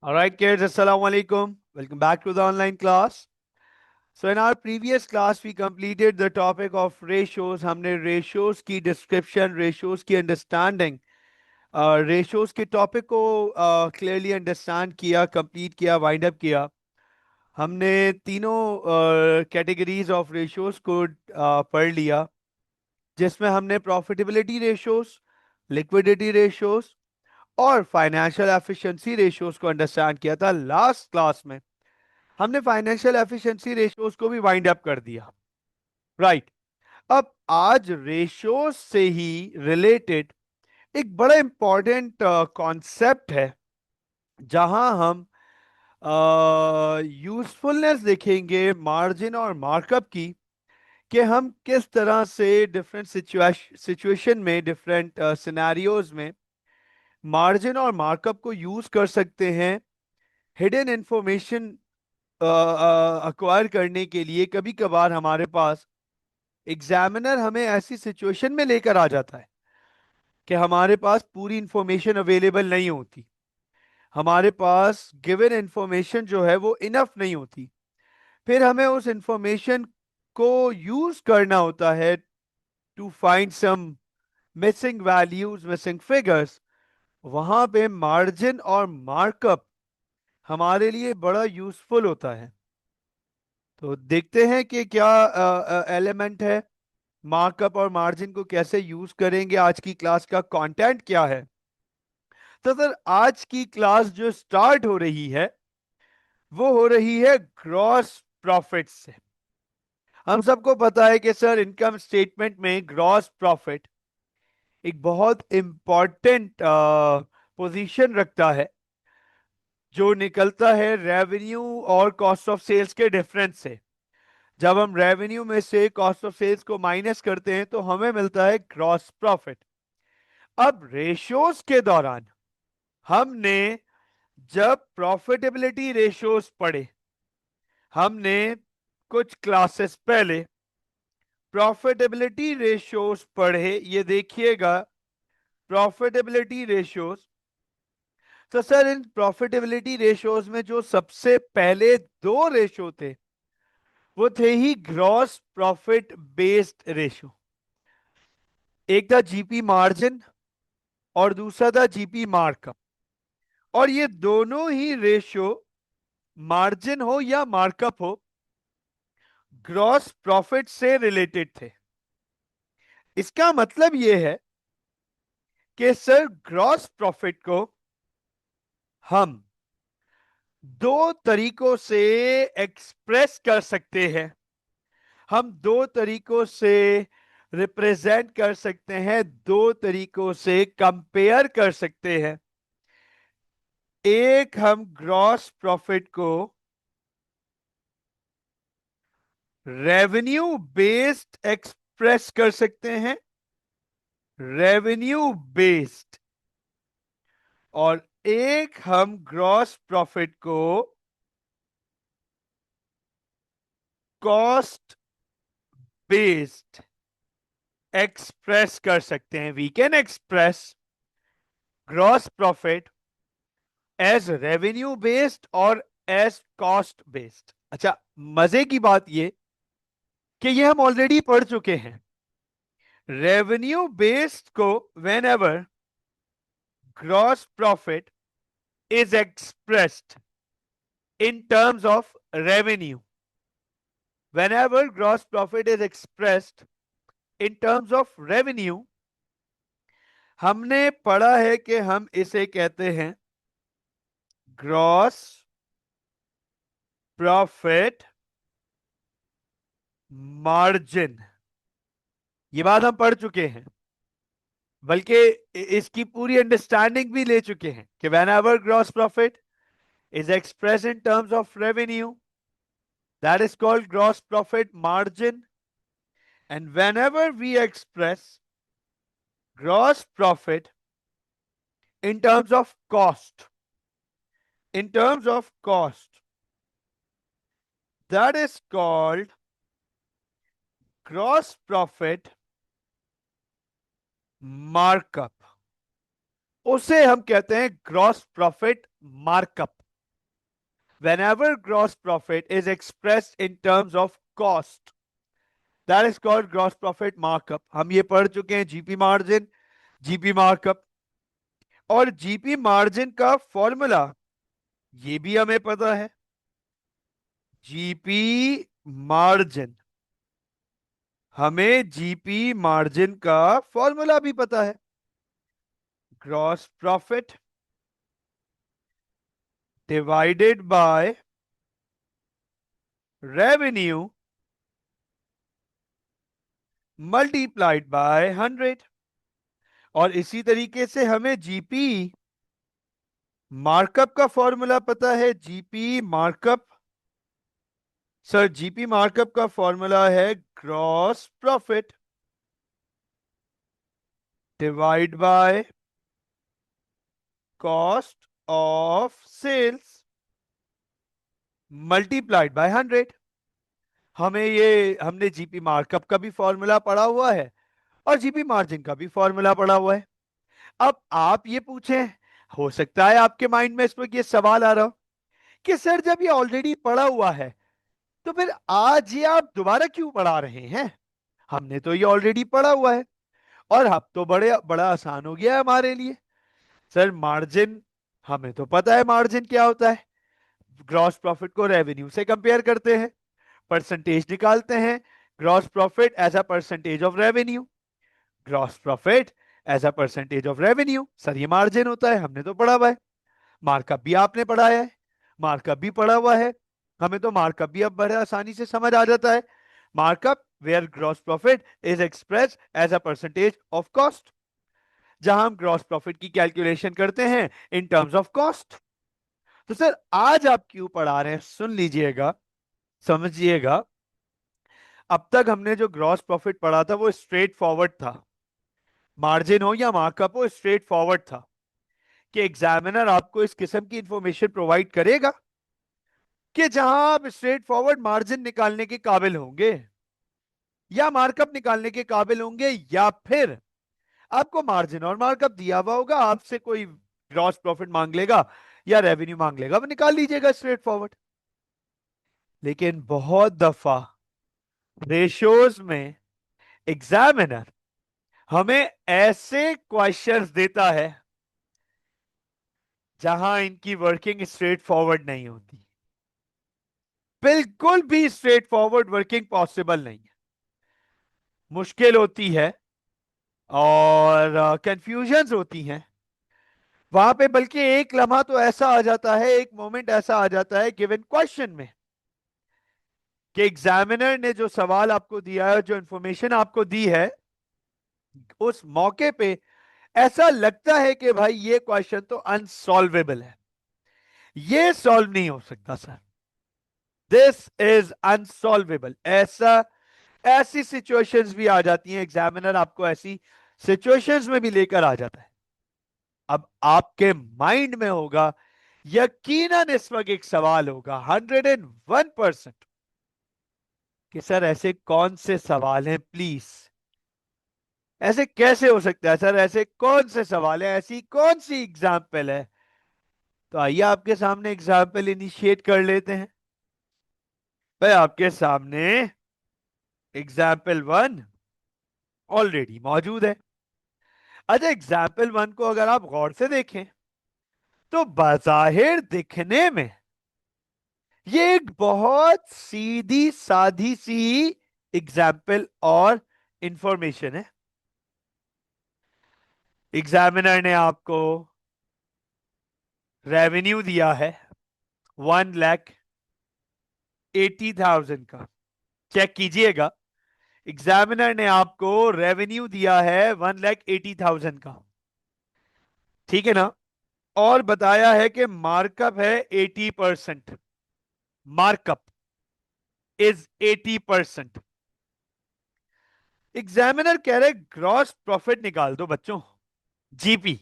All right, kids, Assalamu alaikum. Welcome back to the online class. So, in our previous class, we completed the topic of ratios. हमने ratios की description, ratios की understanding, ratios के topic को clearly understand किया, complete किया, wind up किया. हमने तीनों categories of ratios को पढ़ लिया, जिसमें हमने profitability ratios, liquidity ratios और फाइनेंशियल एफिशिएंसी रेशियोज को अंडरस्टैंड किया था. लास्ट क्लास में हमने फाइनेंशियल एफिशिएंसी रेशियोज को भी वाइंड अप कर दिया. राइट. अब आज रेशियोज से ही रिलेटेड एक बड़ा इंपॉर्टेंट कॉन्सेप्ट है, जहां हम यूजफुलनेस देखेंगे मार्जिन और मार्कअप की, कि हम किस तरह से डिफरेंट सिचुएशन में, डिफरेंट सिनेरियोज में मार्जिन और मार्कअप को यूज कर सकते हैं हिडन इंफॉर्मेशन अक्वायर करने के लिए. कभी कभार हमारे पास एग्जामिनर हमें ऐसी सिचुएशन में लेकर आ जाता है कि हमारे पास पूरी इंफॉर्मेशन अवेलेबल नहीं होती, हमारे पास गिवन इंफॉर्मेशन जो है वो इनफ नहीं होती. फिर हमें उस इंफॉर्मेशन को यूज करना होता है to find some missing values, missing figures. वहां पे मार्जिन और मार्कअप हमारे लिए बड़ा यूजफुल होता है. तो देखते हैं कि क्या एलिमेंट है, मार्कअप और मार्जिन को कैसे यूज करेंगे, आज की क्लास का कंटेंट क्या है. तो सर, आज की क्लास जो स्टार्ट हो रही है वो हो रही है ग्रॉस प्रॉफिट से. हम सबको पता है कि सर, इनकम स्टेटमेंट में ग्रॉस प्रॉफिट एक बहुत इंपॉर्टेंट पोजीशन रखता है, जो निकलता है रेवेन्यू और कॉस्ट ऑफ सेल्स के डिफरेंस से. जब हम रेवेन्यू में से कॉस्ट ऑफ सेल्स को माइनस करते हैं तो हमें मिलता है ग्रॉस प्रॉफिट. अब रेशियोज के दौरान हमने जब प्रॉफिटेबिलिटी रेशियोज पढ़े, हमने कुछ क्लासेस पहले प्रॉफिटेबिलिटी रेशियोज पढ़े. ये देखिएगा, प्रॉफिटेबिलिटी रेशियोज. तो सर, इन प्रॉफिटेबिलिटी रेशियोज में जो सबसे पहले दो रेशियो थे वो थे ही ग्रॉस प्रॉफिट बेस्ड रेशियो. एक था जीपी मार्जिन और दूसरा था जीपी मार्कअप. और ये दोनों ही रेशियो, मार्जिन हो या मार्कअप हो, ग्रॉस प्रॉफिट से रिलेटेड थे. इसका मतलब यह है कि सर, ग्रॉस प्रॉफिट को हम दो तरीकों से एक्सप्रेस कर सकते हैं, हम दो तरीकों से रिप्रेजेंट कर सकते हैं, दो तरीकों से कंपेयर कर सकते हैं. एक, हम ग्रॉस प्रॉफिट को रेवेन्यू बेस्ड एक्सप्रेस कर सकते हैं, रेवेन्यू बेस्ड. और एक, हम ग्रॉस प्रॉफिट को कॉस्ट बेस्ड एक्सप्रेस कर सकते हैं. We can express gross profit as revenue based और एज कॉस्ट बेस्ड. अच्छा, मजे की बात ये कि ये हम ऑलरेडी पढ़ चुके हैं. रेवेन्यू बेस्ड को when ever gross profit is expressed in terms of revenue, whenever gross profit is expressed in terms of revenue, हमने पढ़ा है कि हम इसे कहते हैं ग्रॉस प्रॉफिट मार्जिन. ये बात हम पढ़ चुके हैं, बल्कि इसकी पूरी अंडरस्टैंडिंग भी ले चुके हैं कि whenever gross profit is expressed in terms of revenue, that is called gross profit margin. And whenever we express gross profit in terms of cost, in terms of cost, that is called gross profit markup. उसे हम कहते हैं gross profit markup. whenever gross profit is expressed in terms of cost, that is called gross profit markup. हम ये पढ़ चुके हैं, GP margin, GP markup. और जीपी मार्जिन का फॉर्मूला ये भी हमें पता है, जीपी मार्जिन, हमें जीपी मार्जिन का फॉर्मूला भी पता है, gross profit divided by revenue multiplied by 100। और इसी तरीके से हमें जीपी मार्कअप का फॉर्मूला पता है, GP markup, sir GP markup का फॉर्मूला है gross profit divide by cost of sales multiplied by 100। हमने जीपी मार्कअप का भी फॉर्मूला पढ़ा हुआ है और जीपी मार्जिन का भी फॉर्मूला पढ़ा हुआ है। अब आप ये पूछें, हो सकता है आपके माइंड में इस वक्त ये सवाल आ रहा हो कि सर जब ये ऑलरेडी पढ़ा हुआ है तो फिर आज ये आप दोबारा क्यों पढ़ा रहे हैं? हमने तो ये ऑलरेडी पढ़ा हुआ है और अब तो बड़ा आसान हो गया है हमारे लिए। सर मार्जिन, हमें तो पता है मार्जिन क्या होता है। ग्रॉस प्रॉफिट को रेवेन्यू से कंपेयर करते हैं, परसेंटेज निकालते हैं, gross profit as a percentage of revenue, gross profit as a percentage of revenue, sir ये मार्जिन होता है, हमने तो पढ़ा हुआ है। मार्कअप भी आपने पढ़ाया है, मार्कअप भी पढ़ा हुआ है, हमें तो मार्कअप भी अब बड़े आसानी से समझ आ जाता है। Markup where gross profit is express as a percentage of cost, जहां हम ग्रॉस प्रॉफिट की कैलकुलेशन करते हैं इन टर्म्स ऑफ कॉस्ट। तो सर आज आप क्यों पढ़ा रहे हैं, सुन लीजिएगा, समझिएगा। अब तक हमने जो ग्रॉस प्रॉफिट पढ़ा था वो स्ट्रेट फॉरवर्ड था, मार्जिन हो या मार्कअप हो, स्ट्रेट फॉरवर्ड था कि एग्जामिनर आपको इस किस्म की इंफॉर्मेशन प्रोवाइड करेगा कि जहां आप स्ट्रेट फॉरवर्ड मार्जिन निकालने के काबिल होंगे या मार्कअप निकालने के काबिल होंगे, या फिर आपको मार्जिन और मार्कअप दिया हुआ होगा, आपसे कोई ग्रॉस प्रॉफिट मांग लेगा या रेवेन्यू मांग लेगा, वो निकाल लीजिएगा स्ट्रेट फॉरवर्ड। लेकिन बहुत दफा रेशोज में एग्जामिनर हमें ऐसे क्वेश्चंस देता है जहां इनकी वर्किंग स्ट्रेट फॉरवर्ड नहीं होती, बिल्कुल भी स्ट्रेट फॉरवर्ड वर्किंग पॉसिबल नहीं है, मुश्किल होती है और कंफ्यूजन होती हैं वहां पे। बल्कि एक लम्हा तो ऐसा आ जाता है, एक मोमेंट ऐसा आ जाता है गिवन क्वेश्चन में कि एग्जामिनर ने जो सवाल आपको दिया है, जो इंफॉर्मेशन आपको दी है, उस मौके पे ऐसा लगता है कि भाई ये क्वेश्चन तो अनसॉल्वेबल है, ये सॉल्व नहीं हो सकता सर, दिस इज अनसॉल्वेबल। ऐसी सिचुएशंस भी आ जाती हैं, एग्जामिनर आपको ऐसी सिचुएशंस में भी लेकर आ जाता है। अब आपके माइंड में होगा, यकीनन इस वक्त एक सवाल होगा 101% कि सर ऐसे कौन से सवाल हैं, प्लीज ऐसे कैसे हो सकता है सर, ऐसे कौन से सवाल है, ऐसी कौन सी एग्जाम्पल है। तो आइए आपके सामने एग्जाम्पल इनिशिएट कर लेते हैं। भाई आपके सामने एग्जाम्पल वन ऑलरेडी मौजूद है। अच्छा, एग्जाम्पल वन को अगर आप गौर से देखें तो बाजाहिर दिखने में ये एक बहुत सीधी साधी सी एग्जाम्पल और इंफॉर्मेशन है। एग्जामिनर ने आपको रेवेन्यू दिया है 1,80,000 का, चेक कीजिएगा, एग्जामिनर ने आपको रेवेन्यू दिया है 1,80,000 का, ठीक है ना, और बताया है कि मार्कअप है 80%, मार्कअप इज 80%। एग्जामिनर कह रहे ग्रॉस प्रॉफिट निकाल दो बच्चों, जीपी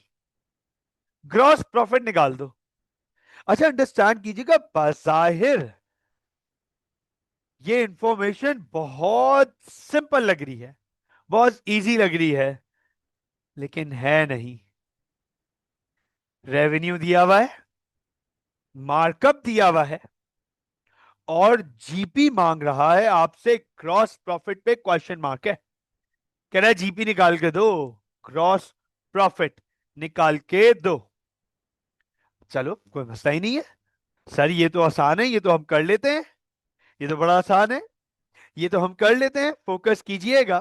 ग्रॉस प्रॉफिट निकाल दो। अच्छा अंडरस्टैंड कीजिएगा, बाजाहिर ये इंफॉर्मेशन बहुत सिंपल लग रही है, बहुत इजी लग रही है, लेकिन है नहीं। रेवेन्यू दिया हुआ है, मार्कअप दिया हुआ है और जीपी मांग रहा है आपसे, ग्रॉस प्रॉफिट पे क्वेश्चन मार्क है, कह रहा है जीपी निकाल के दो, ग्रॉस प्रॉफिट निकाल के दो। चलो कोई मसला ही नहीं है सर, ये तो आसान है, ये तो हम कर लेते हैं, ये तो बड़ा आसान है, ये तो हम कर लेते हैं। फोकस कीजिएगा,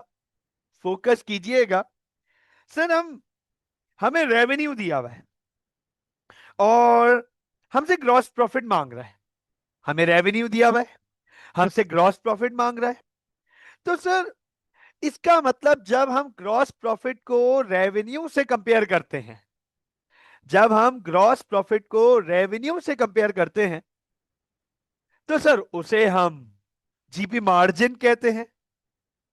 फोकस कीजिएगा। सर हमें रेवेन्यू दिया हुआ है और हमसे ग्रॉस प्रॉफिट मांग रहा है। हमें रेवेन्यू दिया हुआ है, हमसे ग्रॉस प्रॉफिट मांग रहा है। तो सर इसका मतलब जब हम ग्रॉस प्रॉफिट को रेवेन्यू से कंपेयर करते हैं, जब हम ग्रॉस प्रॉफिट को रेवेन्यू से कंपेयर करते हैं, तो सर उसे हम जीपी मार्जिन कहते हैं,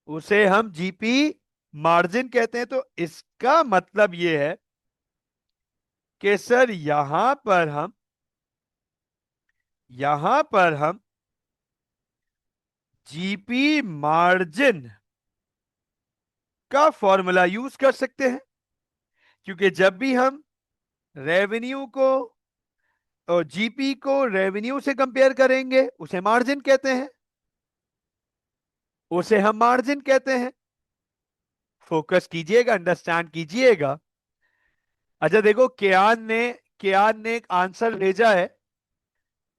उसे हम जीपी मार्जिन कहते हैं। तो इसका मतलब यह है कि सर यहां पर हम जीपी मार्जिन का फॉर्मूला यूज कर सकते हैं, क्योंकि जब भी हम रेवेन्यू को और जीपी को रेवेन्यू से कंपेयर करेंगे उसे मार्जिन कहते हैं, उसे हम मार्जिन कहते हैं। फोकस कीजिएगा, अंडरस्टैंड कीजिएगा। अच्छा देखो, कियान ने एक आंसर भेजा है।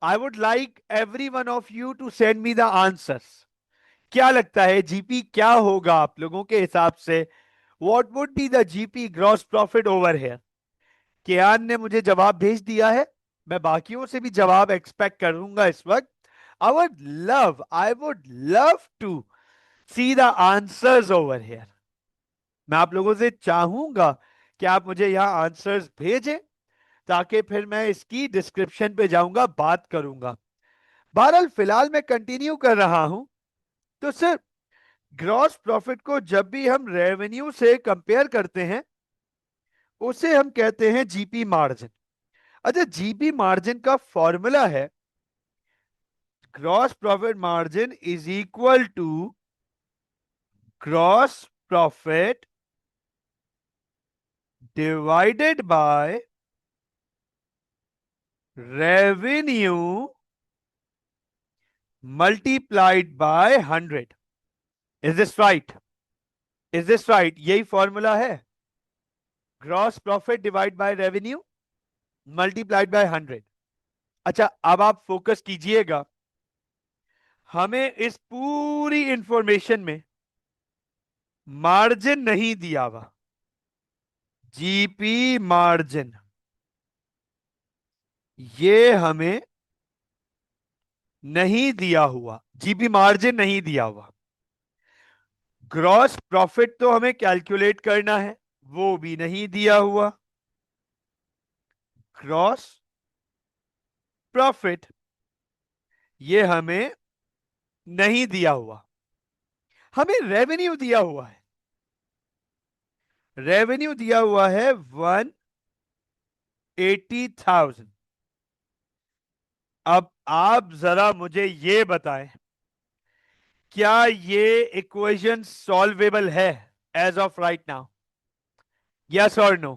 I would like every one of you to send me the answers. क्या लगता है जीपी क्या होगा आप लोगों के हिसाब से? What would be the GP gross profit over here? Kiyan ने मुझे जवाब भेज दिया है, मैं बाकियों से भी जवाब एक्सपेक्ट करूंगा इस वक्त। I would love to see the answers over here. मैं आप लोगों से चाहूंगा कि आप मुझे यहां आंसर्स भेजें, ताकि फिर मैं इसकी डिस्क्रिप्शन पे जाऊंगा, बात करूंगा। बहरहाल फिलहाल मैं कंटिन्यू कर रहा हूं। तो सर ग्रॉस प्रॉफिट को जब भी हम रेवेन्यू से कंपेयर करते हैं उसे हम कहते हैं जीपी मार्जिन। अच्छा, जीपी मार्जिन का फॉर्मूला है gross profit margin is equal to gross profit divided by revenue multiplied by 100। Is this right? Is this right? यही फॉर्मूला है, gross profit divide by revenue multiplied by 100। अच्छा अब आप focus कीजिएगा, हमें इस पूरी इंफॉर्मेशन में मार्जिन नहीं दिया हुआ, जीपी मार्जिन ये हमें नहीं दिया हुआ, जीपी मार्जिन नहीं दिया हुआ। ग्रॉस प्रॉफिट तो हमें कैलकुलेट करना है, वो भी नहीं दिया हुआ। ग्रॉस प्रॉफिट ये हमें नहीं दिया हुआ, हमें रेवेन्यू दिया हुआ है। रेवेन्यू दिया हुआ है 180,000। अब आप जरा मुझे ये बताएं, क्या ये इक्वेशन सॉल्वेबल है as of right now? Yes और नो?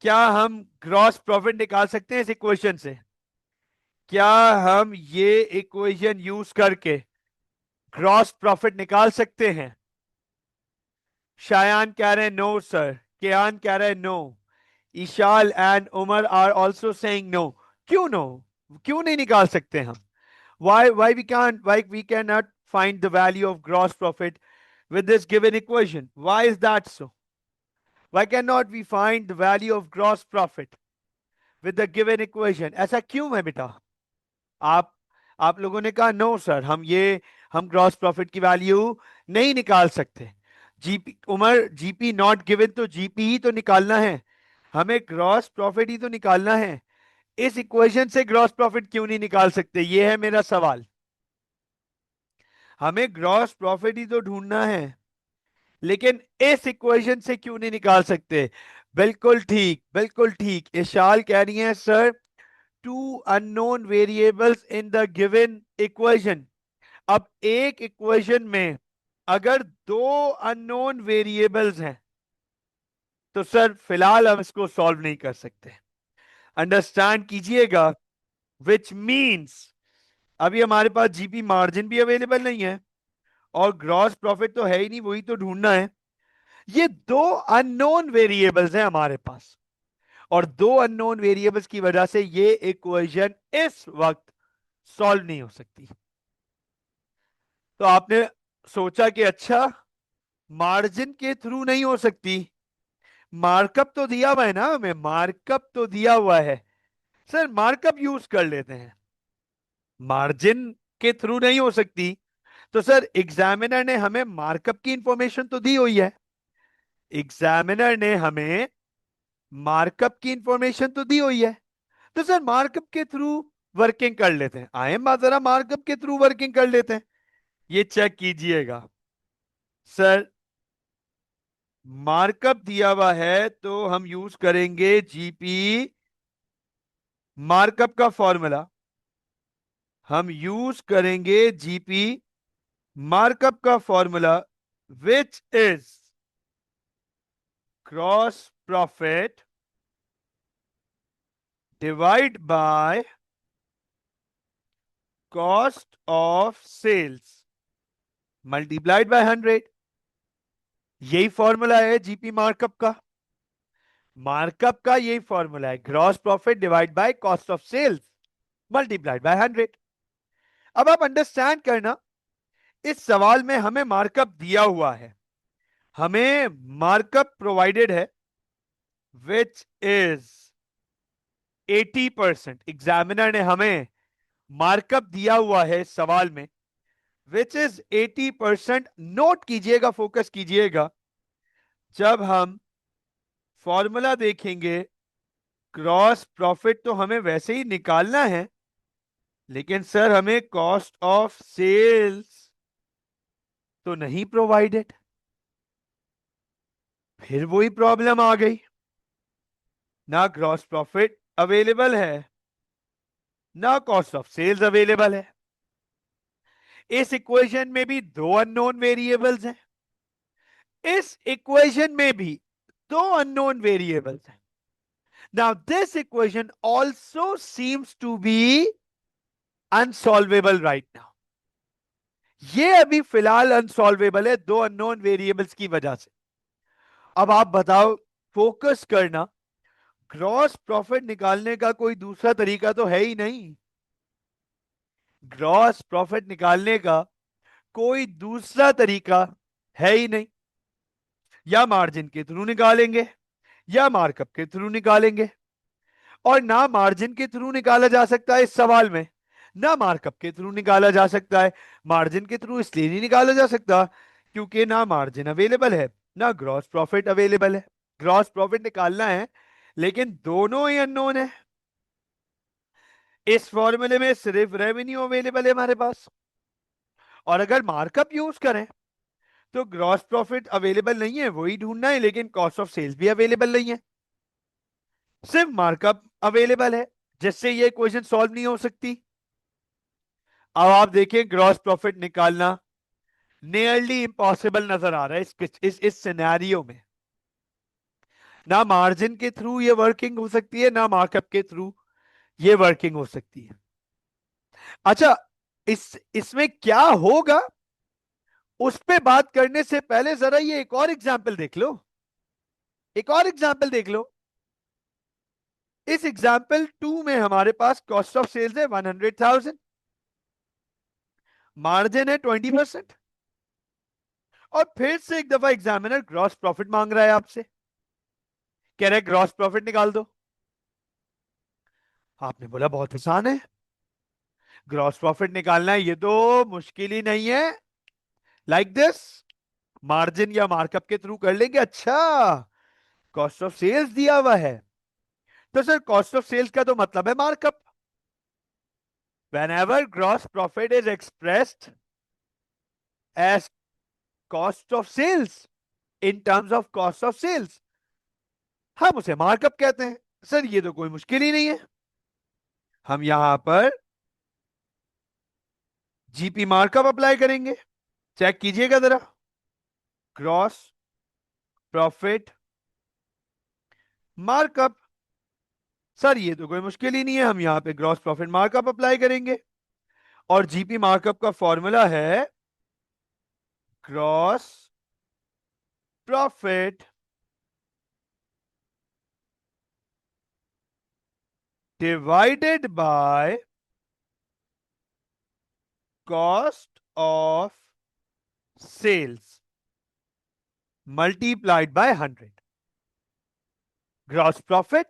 क्या हम ग्रॉस प्रॉफिट निकाल सकते हैं इस इक्वेशन से? क्या हम ये इक्वेशन यूज करके ग्रॉस प्रॉफिट निकाल सकते हैं? शायान कह रहे हैं नो सर, कियान कह रहे हैं no, Ishal and Umar are also saying no. क्यों नो? क्यों नहीं निकाल सकते हम? Why we cannot find the value of gross profit with this given equation? Why is that so? Why cannot we find the value of gross profit with the given equation? ऐसा क्यों है बेटा? आप आप लोगों ने कहा नो सर, हम ग्रॉस प्रॉफिट की वैल्यू नहीं निकाल सकते। GP Umar, GP not given, तो जीपी ही तो निकालना है, हमें ग्रॉस प्रॉफिट ही तो निकालना है। इस इक्वेशन से ग्रॉस प्रॉफिट क्यों नहीं निकाल सकते, ये है मेरा सवाल। हमें ग्रॉस प्रॉफिट ही तो ढूंढना है, लेकिन इस इक्वेशन से क्यों नहीं निकाल सकते? बिल्कुल ठीक, बिल्कुल ठीक। इशाल कह रही है sir, two unknown variables in the given equation. अब एक इक्वेशन में अगर दो अननोन वेरिएबल्स हैं तो सर फिलहाल हम इसको सॉल्व नहीं कर सकते। अंडरस्टैंड कीजिएगा, विच मीन्स अभी हमारे पास जीपी मार्जिन भी अवेलेबल नहीं है और ग्रॉस प्रॉफिट तो है ही नहीं, वही तो ढूंढना है। ये दो अननोन वेरिएबल्स हैं हमारे पास, और दो अननोन वेरिएबल्स की वजह से ये इक्वेशन इस वक्त सॉल्व नहीं हो सकती। तो आपने सोचा कि अच्छा, मार्जिन के थ्रू नहीं हो सकती, मार्कअप तो दिया हुआ है ना हमें, मार्कअप तो दिया हुआ है, सर मार्कअप यूज कर लेते हैं। मार्जिन के थ्रू नहीं हो सकती, तो सर एग्जामिनर ने हमें मार्कअप की इंफॉर्मेशन तो दी हुई है, एग्जामिनर ने हमें मार्कअप की इंफॉर्मेशन तो दी हुई है, तो सर मार्कअप के थ्रू वर्किंग कर लेते हैं। आए बात, जरा मार्कअप के थ्रू वर्किंग कर लेते हैं। ये चेक कीजिएगा सर, मार्कअप दिया हुआ है तो हम यूज करेंगे जीपी मार्कअप का फॉर्मूला, हम यूज करेंगे जीपी मार्कअप का formula, which is gross profit divide by cost of sales multiplied by 100। यही फॉर्मूला है जीपी मार्कअप का, मार्कअप का यही फॉर्मूला है, gross profit divide by cost of sales multiplied by 100। अब आप अंडरस्टैंड करना, इस सवाल में हमें मार्कअप दिया हुआ है, हमें मार्कअप प्रोवाइडेड है विच इज 80%। एग्जामिनर ने हमें मार्कअप दिया हुआ है इस सवाल में, विच इज 80%। नोट कीजिएगा, फोकस कीजिएगा, जब हम फॉर्मूला देखेंगे, क्रॉस प्रॉफिट तो हमें वैसे ही निकालना है, लेकिन सर हमें कॉस्ट ऑफ सेल्स तो नहीं प्रोवाइडेड। फिर वही प्रॉब्लम आ गई, ना ग्रॉस प्रॉफिट अवेलेबल है ना कॉस्ट ऑफ सेल्स अवेलेबल है। इस इक्वेशन में भी दो अननोन वेरिएबल्स हैं, इस इक्वेशन में भी दो अननोन वेरिएबल्स हैं। Now this equation also seems to be unsolvable right now. ये अभी फिलहाल अनसॉल्वेबल है दो अननोन वेरिएबल्स की वजह से। अब आप बताओ, फोकस करना, ग्रॉस प्रॉफिट निकालने का कोई दूसरा तरीका तो है ही नहीं, ग्रॉस प्रॉफिट निकालने का कोई दूसरा तरीका है ही नहीं। या मार्जिन के थ्रू निकालेंगे या मार्कअप के थ्रू निकालेंगे, और ना मार्जिन के थ्रू निकाला जा सकता है इस सवाल में, ना मार्कअप के थ्रू निकाला जा सकता है। मार्जिन के थ्रू इसलिए नहीं निकाला जा सकता क्योंकि ना मार्जिन अवेलेबल है ना ग्रॉस प्रॉफिट अवेलेबल है। ग्रॉस प्रॉफिट निकालना है लेकिन दोनों ही अननोन है। इस फॉर्मूले में सिर्फ रेवेन्यू अवेलेबल है हमारे पास, और अगर मार्कअप यूज करें तो ग्रॉस प्रॉफिट अवेलेबल नहीं है, वही ढूंढना है, लेकिन कॉस्ट ऑफ सेल्स भी अवेलेबल नहीं है, सिर्फ मार्कअप अवेलेबल है, जिससे ये इक्वेशन सॉल्व नहीं हो सकती। अब आप देखिए, ग्रॉस प्रॉफिट निकालना नियरली इम्पॉसिबल नजर आ रहा है इस सिनेरियो में। ना मार्जिन के थ्रू ये वर्किंग हो सकती है, ना मार्कअप के थ्रू ये वर्किंग हो सकती है। अच्छा, इसमें क्या होगा उस पे बात करने से पहले जरा ये एक और एग्जाम्पल देख लो, एक और एग्जाम्पल देख लो। इस एग्जाम्पल 2 में हमारे पास कॉस्ट ऑफ सेल्स है 100,000, मार्जिन है 20%, और फिर से एक दफा एग्जामिनर ग्रॉस प्रॉफिट मांग रहा है आपसे, कह रहा है ग्रॉस प्रॉफिट निकाल दो। आपने बोला बहुत आसान है, ग्रॉस प्रॉफिट निकालना है, ये तो मुश्किल ही नहीं है, लाइक दिस, मार्जिन या मार्कअप के थ्रू कर लेंगे। अच्छा, कॉस्ट ऑफ सेल्स दिया हुआ है, तो सर कॉस्ट ऑफ सेल्स का तो मतलब है markup. whenever gross profit is expressed as cost of sales, in terms of cost of sales, हम उसे मार्कअप कहते हैं। सर ये तो कोई मुश्किल ही नहीं है, हम यहां पर जीपी मार्कअप अप्लाई करेंगे। चेक कीजिएगा जरा, ग्रॉस प्रॉफिट मार्कअप, सर ये तो कोई मुश्किल ही नहीं है, हम यहाँ पे ग्रॉस प्रॉफिट मार्कअप अप्लाई करेंगे और जीपी मार्कअप का फॉर्मूला है gross profit divided by cost of sales multiplied by 100. Gross profit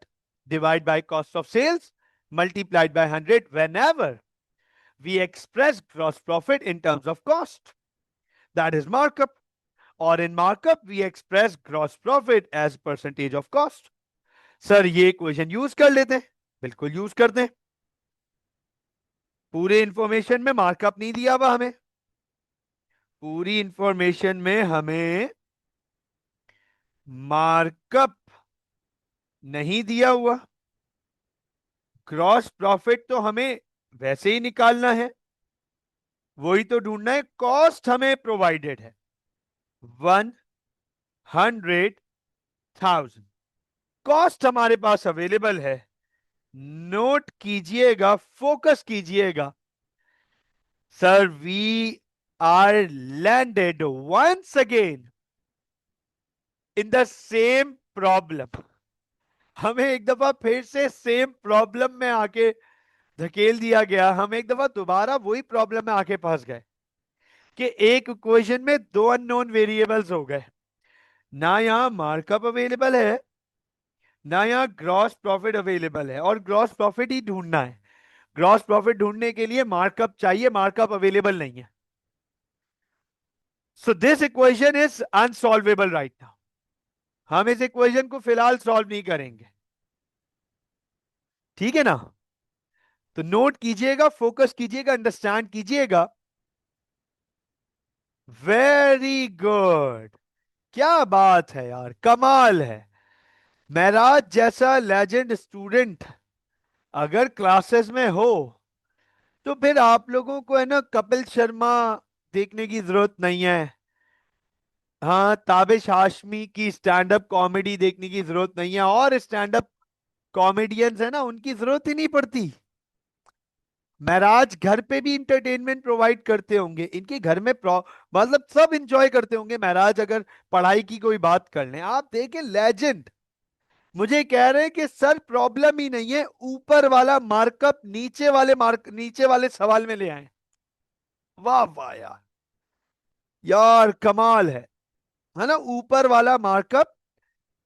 divided by cost of sales multiplied by 100 whenever we express gross profit in terms of cost. That is markup. Or in markup, we express gross profit as percentage of cost. Sir ये equation use कर लेते हैं, बिल्कुल use करते हैं। पूरे information में markup नहीं दिया हुआ हमें, पूरी इंफॉर्मेशन में हमें मार्कअप नहीं दिया हुआ। ग्रॉस प्रॉफिट तो हमें वैसे ही निकालना है, वही तो ढूंढना है। कॉस्ट हमें प्रोवाइडेड है 100,000, कॉस्ट हमारे पास अवेलेबल है। नोट कीजिएगा, फोकस कीजिएगा sir, we are landed once again in the same problem. हमें एक दफा फिर से सेम प्रॉब्लम में आके धकेल दिया गया, हम एक दफा दोबारा वही प्रॉब्लम में आके फंस गए कि एक इक्वेशन में दो अननोन वेरिएबल्स हो गए, ना यहां मार्कअप अवेलेबल है ना यहाँ ग्रॉस प्रॉफिट अवेलेबल है, और ग्रॉस प्रॉफिट ही ढूंढना है। ग्रॉस प्रॉफिट ढूंढने के लिए मार्कअप चाहिए, मार्कअप अवेलेबल नहीं है। So this equation is unsolvable right now. हम इस इक्वेशन को फिलहाल सॉल्व नहीं करेंगे, ठीक है ना? तो नोट कीजिएगा, फोकस कीजिएगा, अंडरस्टैंड कीजिएगा। वेरी गुड, क्या बात है यार, कमाल है। महराज जैसा लेजेंड स्टूडेंट अगर क्लासेस में हो तो फिर आप लोगों को है ना कपिल शर्मा देखने की जरूरत नहीं है, हाँ ताबिश हाशमी की स्टैंड अप कॉमेडी देखने की जरूरत नहीं है, और स्टैंड अप कॉमेडियंस है ना उनकी जरूरत ही नहीं पड़ती। महराज घर पे भी इंटरटेनमेंट प्रोवाइड करते होंगे, इनके घर में मतलब सब इंजॉय करते होंगे महराज। अगर पढ़ाई की कोई बात कर लें, आप देखें लेजेंड मुझे कह रहे हैं कि सर प्रॉब्लम ही नहीं है, ऊपर वाला मार्कअप नीचे वाले सवाल में ले आए। वाह वाह यार, यार कमाल है ना? ऊपर वाला मार्कअप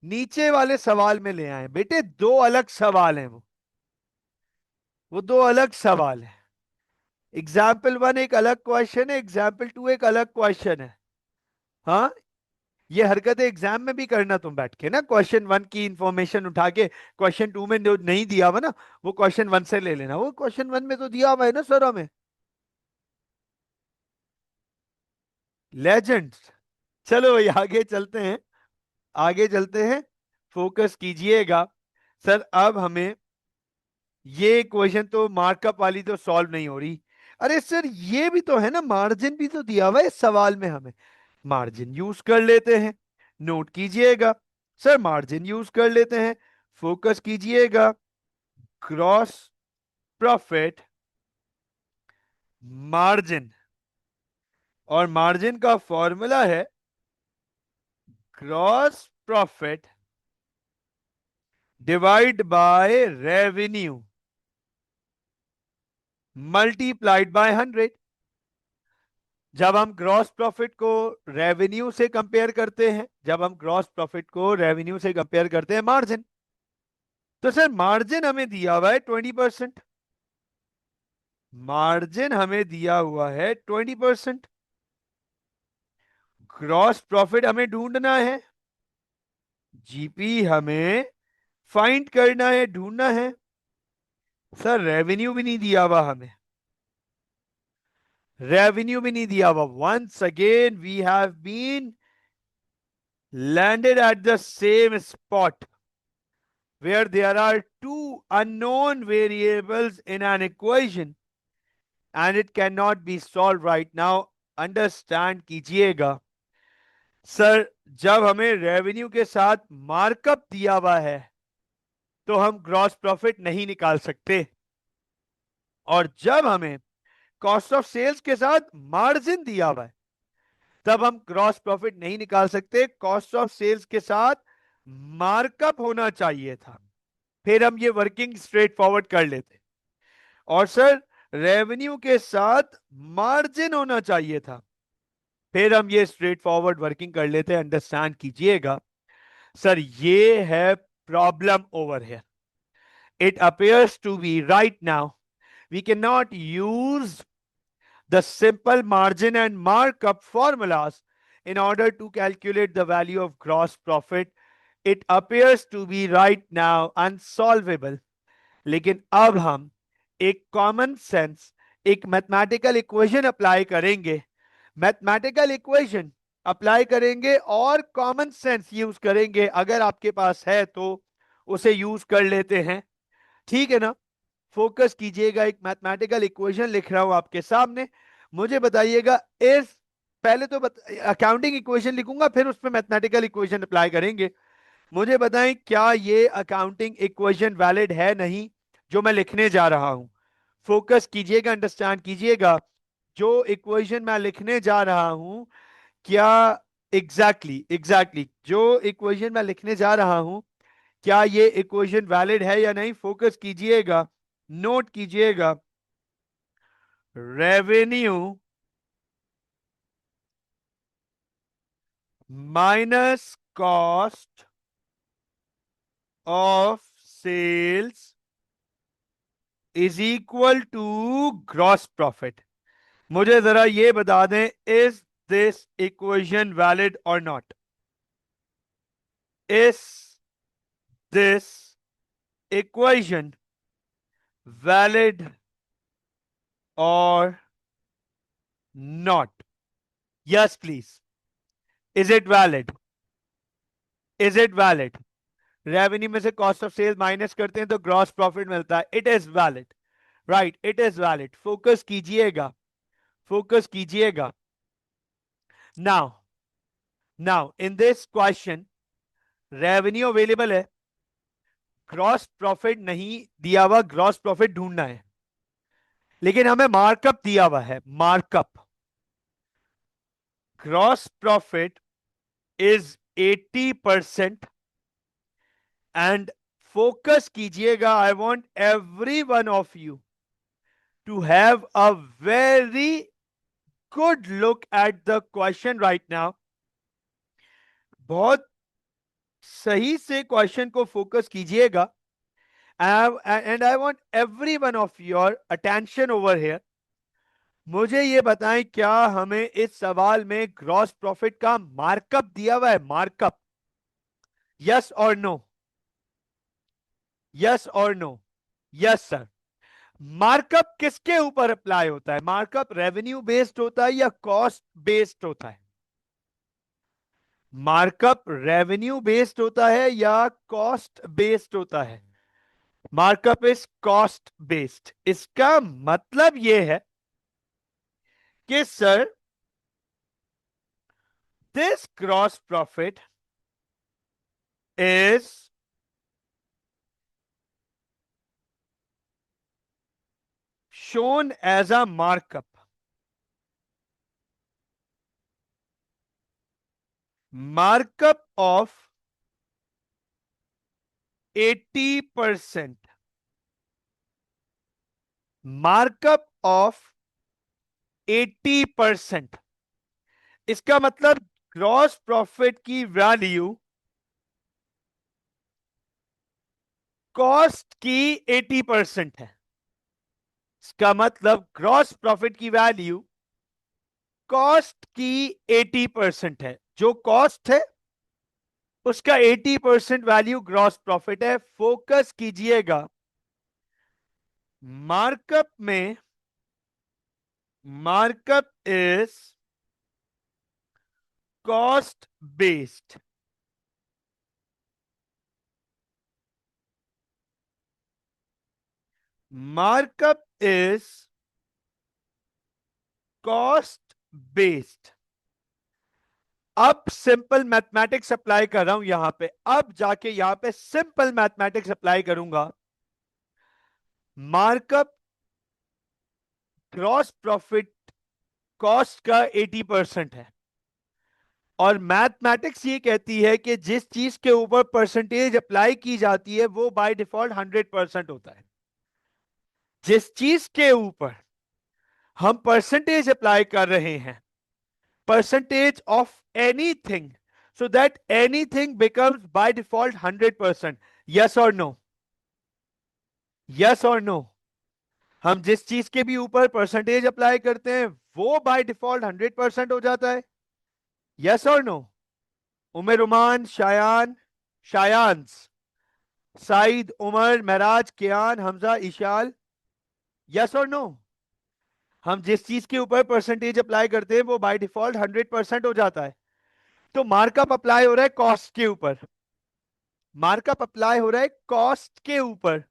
नीचे वाले सवाल में ले आए बेटे, दो अलग सवाल हैं वो दो अलग सवाल है। एग्जाम्पल वन एक अलग क्वेश्चन है, एग्जाम्पल टू एक अलग क्वेश्चन है। हाँ, ये हरकत एग्जाम में भी करना तुम बैठ के ना, क्वेश्चन वन की इंफॉर्मेशन उठा के क्वेश्चन टू में जो नहीं दिया हुआ ना वो क्वेश्चन वन से ले लेना, वो क्वेश्चन वन में तो दिया हुआ है ना सर हमें। लेजेंड्स। चलो भाई आगे चलते हैं, आगे चलते हैं, फोकस कीजिएगा। सर अब हमें ये क्वेश्चन तो मार्कअप वाली तो सॉल्व नहीं हो रही। अरे सर ये भी तो है ना, मार्जिन भी तो दिया हुआ है इस सवाल में, हमें मार्जिन यूज कर लेते हैं। नोट कीजिएगा सर, मार्जिन यूज कर लेते हैं, फोकस कीजिएगा। ग्रॉस प्रॉफिट मार्जिन, और मार्जिन का फॉर्मूला है gross profit divide by revenue multiplied by 100। जब हम ग्रॉस प्रॉफिट को रेवेन्यू से कंपेयर करते हैं, जब हम ग्रॉस प्रॉफिट को रेवेन्यू से कंपेयर करते हैं मार्जिन, तो सर मार्जिन हमें दिया हुआ है 20%। मार्जिन हमें दिया हुआ है 20%। ग्रॉस प्रॉफिट हमें ढूंढना है, जीपी हमें फाइंड करना है, ढूंढना है। सर रेवेन्यू भी नहीं दिया हुआ हमें, रेवेन्यू भी नहीं दिया हुआ। Once again we have been landed at the same spot where there are two unknown variables in an equation and it cannot be solved right now. Understand कीजिएगा सर, जब हमें रेवेन्यू के साथ मार्कअप दिया हुआ है तो हम ग्रॉस प्रॉफिट नहीं निकाल सकते। और जब हमें कॉस्ट ऑफ सेल्स के साथ मार्जिन दिया हुआ है, तब हम ग्रॉस प्रॉफिट नहीं निकाल सकते, कॉस्ट ऑफ सेल्स के साथ मार्कअप होना चाहिए था, फिर हम ये वर्किंग स्ट्रेट फॉरवर्ड कर लेते। और सर रेवेन्यू के साथ मार्जिन होना चाहिए था, फिर हम ये स्ट्रेट फॉरवर्ड वर्किंग कर लेते। अंडरस्टैंड कीजिएगा सर, ये है problem over here. It appears to be right now we can not use the simple margin and markup formulas in order to calculate the value of gross profit. It appears to be right now unsolvable. लेकिन अब हम एक common sense, एक mathematical equation apply करेंगे, mathematical equation apply करेंगे और common sense use करेंगे। अगर आपके पास है तो उसे यूज कर लेते हैं, ठीक है ना। फोकस कीजिएगा, एक मैथमेटिकल इक्वेशन लिख रहा हूं आपके सामने, मुझे बताइएगा इस, पहले तो अकाउंटिंग इक्वेशन लिखूंगा, फिर उसमें मैथमेटिकल इक्वेशन अप्लाई करेंगे। मुझे बताएं क्या ये अकाउंटिंग इक्वेशन वैलिड है नहीं जो मैं लिखने जा रहा हूं। फोकस कीजिएगा, अंडरस्टैंड कीजिएगा, जो इक्वेशन मैं लिखने जा रहा हूं, क्या एग्जैक्टली जो इक्वेशन मैं लिखने जा रहा हूं, क्या ये इक्वेशन वैलिड है या नहीं। फोकस कीजिएगा, नोट कीजिएगा, revenue minus cost of sales is equal to gross profit. मुझे जरा ये बता दें, इज दिस इक्वेशन वैलिड और not? Is this equation valid और not? Yes please, is it valid? Is it valid? Revenue में से कॉस्ट ऑफ सेल्स माइनस करते हैं तो ग्रॉस प्रॉफिट मिलता है। It is valid, right, it is valid. Focus कीजिएगा, फोकस कीजिएगा। Now now in this question revenue available है, ग्रॉस प्रॉफिट नहीं दिया हुआ, ग्रॉस प्रॉफिट ढूंढना है, लेकिन हमें मार्कअप दिया हुआ है, markup. Gross profit is 80%। And focus कीजिएगा, I want every one of you to have a very good look at the question right now. बहुत सही से क्वेश्चन को फोकस कीजिएगा, and I want every one of your attention over here. मुझे ये बताएं, क्या हमें इस सवाल में ग्रॉस प्रॉफिट का मार्कअप दिया हुआ है? मार्कअप, यस और नो? यस और नो? Yes sir. मार्कअप किसके ऊपर अप्लाई होता है? मार्कअप रेवेन्यू बेस्ड होता है या कॉस्ट बेस्ड होता है? मार्कअप रेवेन्यू बेस्ड होता है या कॉस्ट बेस्ड होता है? Markup is cost based. इसका मतलब यह है कि sir this gross profit is shown as a markup. Markup of 80%. Markup of 80%। इसका मतलब ग्रॉस प्रॉफिट की वैल्यू कॉस्ट की 80% है। इसका मतलब ग्रॉस प्रॉफिट की वैल्यू कॉस्ट की 80% है। जो कॉस्ट है उसका 80% वैल्यू ग्रॉस प्रॉफिट है। फोकस कीजिएगा, मार्कअप में, markup is cost based. Markup is cost based. अब सिंपल मैथमेटिक्स अप्लाई कर रहा हूं यहां पे, अब जाके यहां पे सिंपल मैथमेटिक्स अप्लाई करूंगा। मार्कअप ग्रॉस प्रॉफिट कॉस्ट का 80% है, और मैथमेटिक्स ये कहती है कि जिस चीज के ऊपर परसेंटेज अप्लाई की जाती है वो बाय डिफॉल्ट 100% होता है। जिस चीज के ऊपर हम परसेंटेज अप्लाई कर रहे हैं, percentage of anything, so that anything becomes by default 100%। Yes और नो? यस और नो? हम जिस चीज के भी ऊपर परसेंटेज अप्लाई करते हैं वो बाय डिफॉल्ट 100% हो जाता है। यस और नो? उमर, उमान, शायान, शायांस, साइद, उमर, महराज, कियान, हमजा, इशाल। यस और नो? हम जिस चीज के ऊपर परसेंटेज अप्लाई करते हैं वो बाय डिफॉल्ट 100% हो जाता है। तो मार्कअप अप्लाई हो रहा है कॉस्ट के ऊपर, मार्कअप अप्लाई हो रहा है कॉस्ट के ऊपर।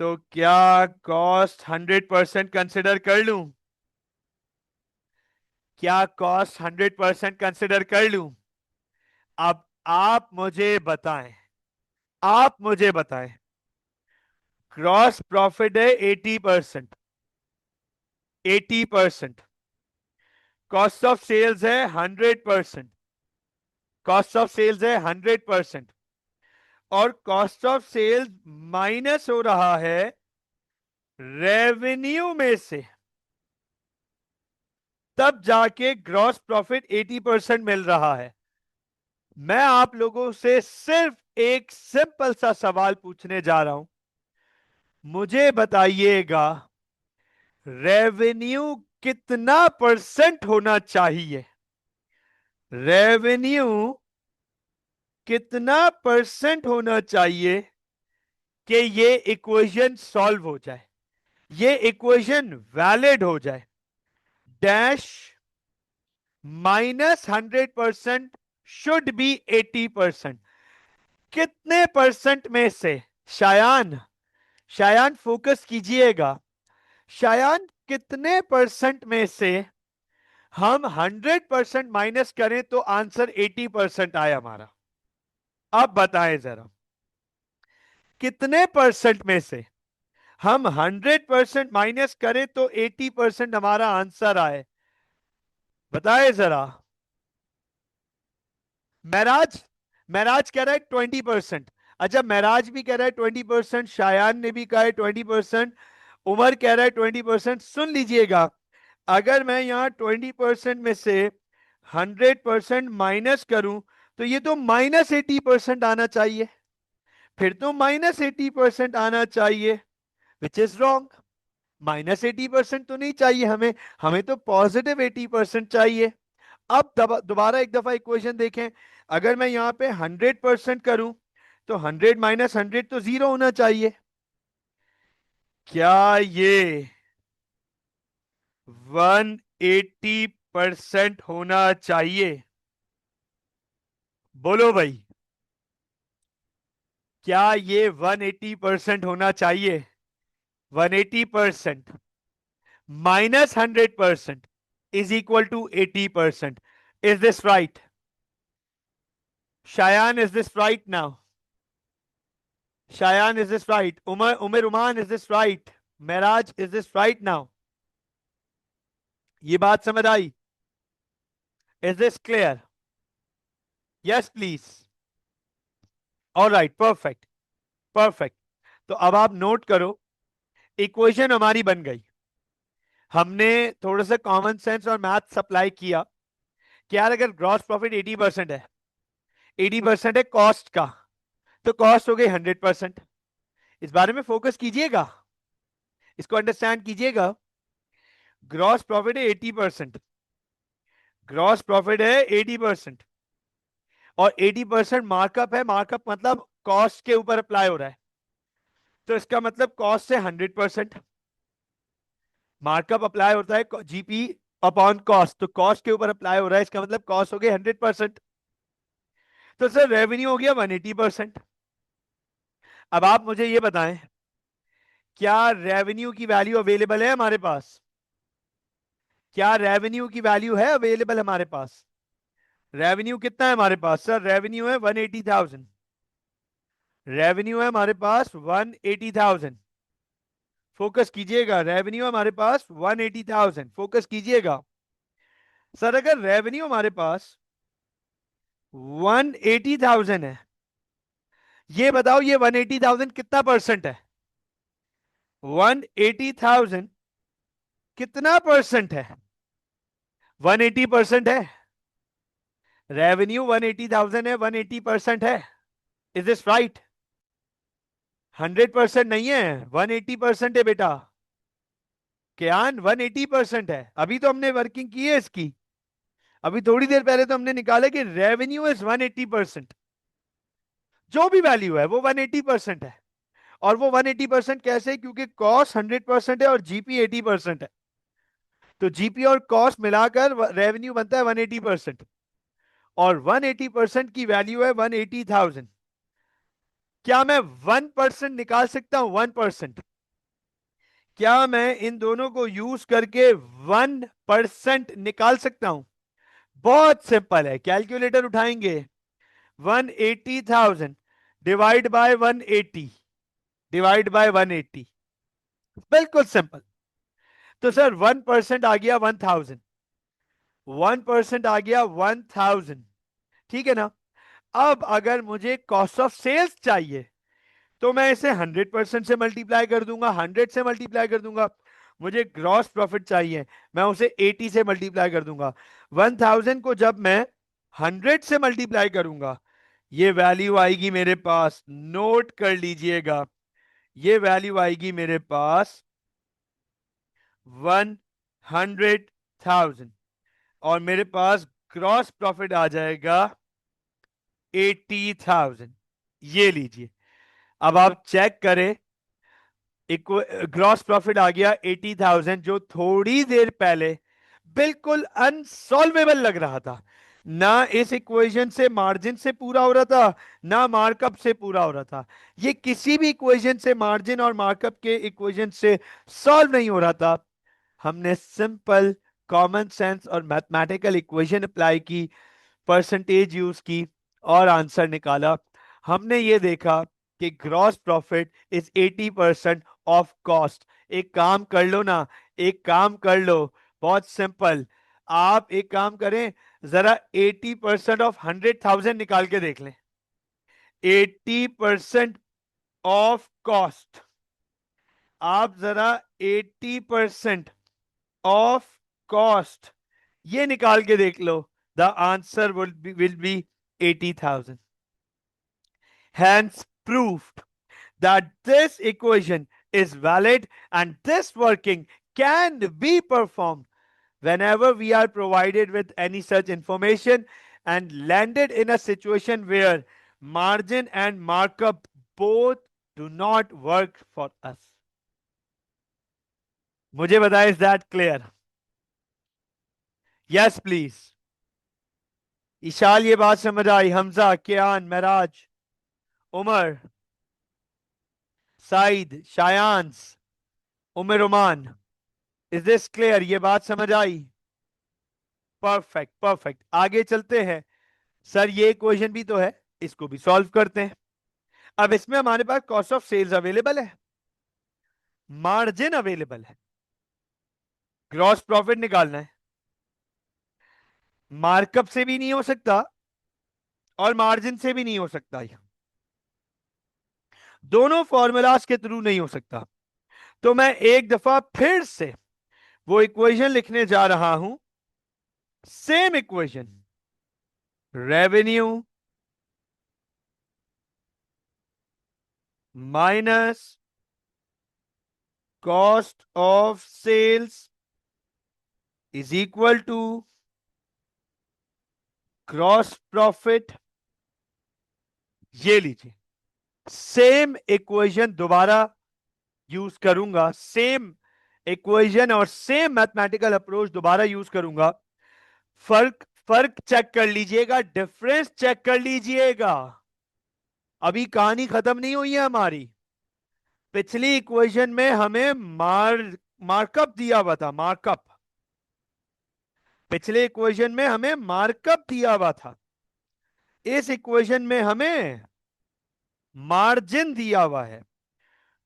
तो क्या कॉस्ट 100% कंसिडर कर लूं? क्या कॉस्ट 100% कंसिडर कर लूं? अब आप मुझे बताएं, आप मुझे बताएं, ग्रॉस प्रॉफिट है 80%, 80%, कॉस्ट ऑफ सेल्स है 100%, कॉस्ट ऑफ सेल्स है 100%, और कॉस्ट ऑफ सेल्स माइनस हो रहा है रेवेन्यू में से, तब जाके ग्रॉस प्रॉफिट 80% मिल रहा है। मैं आप लोगों से सिर्फ एक सिंपल सा सवाल पूछने जा रहा हूं, मुझे बताइएगा रेवेन्यू कितना परसेंट होना चाहिए? रेवेन्यू कितना परसेंट होना चाहिए कि ये इक्वेशन सॉल्व हो जाए, ये इक्वेशन वैलिड हो जाए? Dash -100% should be 80%। कितने परसेंट में से? शायान, शायान फोकस कीजिएगा। शायान, कितने परसेंट में से हम 100% माइनस करें तो आंसर 80% आए हमारा? अब बताएं जरा, कितने परसेंट में से हम 100% माइनस करें तो 80% हमारा आंसर आए? बताएं जरा। महराज, महराज कह रहा है 20%। अच्छा, महराज भी कह रहा है 20%, शायान ने भी कहा है 20%, उमर कह रहा है 20%। सुन लीजिएगा, अगर मैं यहां 20% में से 100% माइनस करूं तो ये तो -80% आना चाहिए, फिर तो -80% आना चाहिए, विच इज रॉन्ग। -80% तो नहीं चाहिए हमें, हमें तो +80% चाहिए। अब दोबारा एक दफा इक्वेशन देखें, अगर मैं यहां पे 100% करूं तो 100 माइनस 100 तो 0 होना चाहिए। क्या ये 180% होना चाहिए? बोलो भाई, क्या ये 180% होना चाहिए? 180% -100% is equal to 80%. Is this right? Shayan, is this right now? Shayan, is this right? Umar Uman, is this right? Miraj, is this right now? ये बात समझ आई? Is this clear? Yes, please. All right, perfect, perfect. तो अब आप note करो, equation हमारी बन गई। हमने थोड़ा सा कॉमन सेंस और मैथ सप्लाई किया कि यार अगर ग्रॉस प्रॉफिट 80% है, 80% है कॉस्ट का, तो कॉस्ट हो गई 100%। इस बारे में फोकस कीजिएगा, इसको अंडरस्टैंड कीजिएगा। ग्रॉस प्रॉफिट है 80%, ग्रॉस प्रॉफिट है 80%, और 80% मार्कअप है, मार्कअप मतलब कॉस्ट के ऊपर अप्लाई हो रहा है, तो इसका मतलब कॉस्ट से 100% मार्कअप अप्लाई होता है, जीपी अपॉन कॉस्ट, तो कॉस्ट के ऊपर अप्लाई हो रहा है, इसका मतलब कॉस्ट हो गई 100%। तो सर रेवेन्यू हो गया 180%। अब आप मुझे ये बताएं, क्या रेवेन्यू की वैल्यू अवेलेबल है हमारे पास? क्या रेवेन्यू की वैल्यू है अवेलेबल हमारे पास? रेवेन्यू कितना है हमारे पास? सर रेवेन्यू है 180,000। रेवेन्यू है हमारे पास 180,000। फोकस कीजिएगा, रेवेन्यू हमारे पास 180,000, फोकस कीजिएगा। सर अगर रेवेन्यू हमारे पास 180,000 है, ये बताओ ये 180,000 कितना परसेंट है? 180,000 कितना परसेंट है? 180% है। रेवेन्यू 180,000 है, 180% है। Is this right? 100% नहीं है, 180% है बेटा। क्या 180% है? अभी तो हमने वर्किंग की है इसकी। अभी थोड़ी देर पहले तो हमने निकाला कि रेवेन्यू इज 180%। जो भी वैल्यू है वो 180% है। और वो 180% कैसे? क्योंकि कॉस्ट 100% है और जीपी 80% है। तो जीपी और कॉस्ट मिलाकर रेवेन्यू बनता है 180%। और 180% की वैल्यू है 180,000। क्या मैं 1% निकाल सकता हूं? 1%। क्या मैं इन दोनों को यूज करके 1% निकाल सकता हूं? बहुत सिंपल है, कैलकुलेटर उठाएंगे। 180,000 डिवाइड बाय 180, डिवाइड बाय 180। बिल्कुल सिंपल। तो सर 1% आ गया 1,000। 1% आ गया 1,000। ठीक है ना? अब अगर मुझे कॉस्ट ऑफ सेल्स चाहिए तो मैं इसे 100% से मल्टीप्लाई कर दूंगा, 100 से मल्टीप्लाई कर दूंगा। मुझे ग्रॉस प्रॉफिट चाहिए, मैं उसे 80 से मल्टीप्लाई कर दूंगा। 1,000 को जब मैं 100 से मल्टीप्लाई करूंगा, ये वैल्यू आएगी मेरे पास, नोट कर लीजिएगा, ये वैल्यू आएगी मेरे पास 100,000। और मेरे पास ग्रॉस प्रॉफिट आ जाएगा 80,000। ये लीजिए, अब आप चेक करें। ग्रॉस प्रॉफिट आ गया 80,000, जो थोड़ी देर पहले बिल्कुल अनसॉल्वेबल लग रहा था। ना इस इक्वेशन से मार्जिन से पूरा हो रहा था, ना मार्कअप से पूरा हो रहा था। ये किसी भी इक्वेशन से, मार्जिन और मार्कअप के इक्वेशन से सॉल्व नहीं हो रहा था। हमने सिंपल कॉमन सेंस और मैथमेटिकल इक्वेशन अप्लाई की, परसेंटेज यूज की और आंसर निकाला। हमने ये देखा कि gross profit is 80% of cost. एक काम कर लो ना, एक काम कर लो, बहुत सिंपल। आप एक काम करें, जरा 80% ऑफ 100,000 निकाल के देख लें। 80% ऑफ कॉस्ट, आप जरा 80% ऑफ कॉस्ट ये निकाल के देख लो। The answer will be 80,000। Hence proved that this equation is valid and this working can be performed whenever we are provided with any such information and landed in a situation where margin and markup both do not work for us. मुझे बताएं, is that clear? Yes, please. Ishal ये बात समझ आई? हमजा, कियान, महराज, उमर, साइद, शायांस, उमर उमान, is this clear? ये बात समझ आई? Perfect perfect, आगे चलते हैं। सर ये क्वेश्चन भी तो है, इसको भी सॉल्व करते हैं। अब इसमें हमारे पास कॉस्ट ऑफ सेल्स अवेलेबल है, मार्जिन अवेलेबल है, ग्रॉस प्रॉफिट निकालना है। मार्कअप से भी नहीं हो सकता और मार्जिन से भी नहीं हो सकता, दोनों फॉर्मूलाज के थ्रू नहीं हो सकता। तो मैं एक दफा फिर से वो इक्वेशन लिखने जा रहा हूं, same equation. Revenue minus cost of sales is equal to gross profit. ये लीजिए, सेम इक्वेशन दोबारा यूज करूंगा, सेम इक्वेशन और सेम मैथमेटिकल अप्रोच दोबारा यूज करूंगा। फर्क फर्क चेक कर लीजिएगा, डिफरेंस चेक कर लीजिएगा। अभी कहानी खत्म नहीं हुई है हमारी। पिछली इक्वेशन में हमें मार्कअप दिया हुआ था, मार्कअप। पिछले इक्वेशन में हमें मार्कअप दिया हुआ था, इस इक्वेशन में हमें मार्जिन दिया हुआ है।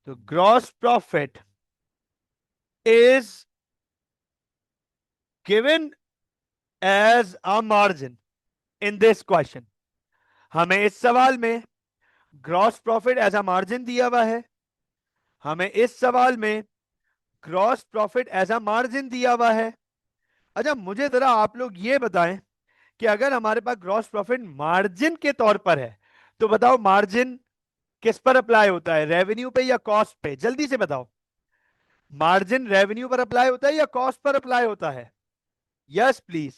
तो gross profit is given as a margin in this question. हमें इस सवाल में gross profit as a margin दिया हुआ है, हमें इस सवाल में gross profit as a margin दिया हुआ है। अच्छा, मुझे जरा आप लोग ये बताएं कि अगर हमारे पास ग्रॉस प्रॉफिट मार्जिन के तौर पर है, तो बताओ मार्जिन किस पर अप्लाई होता है, रेवेन्यू पे या कॉस्ट पे? जल्दी से बताओ, मार्जिन रेवेन्यू पर अप्लाई होता है या कॉस्ट पर अप्लाई होता है? Yes please.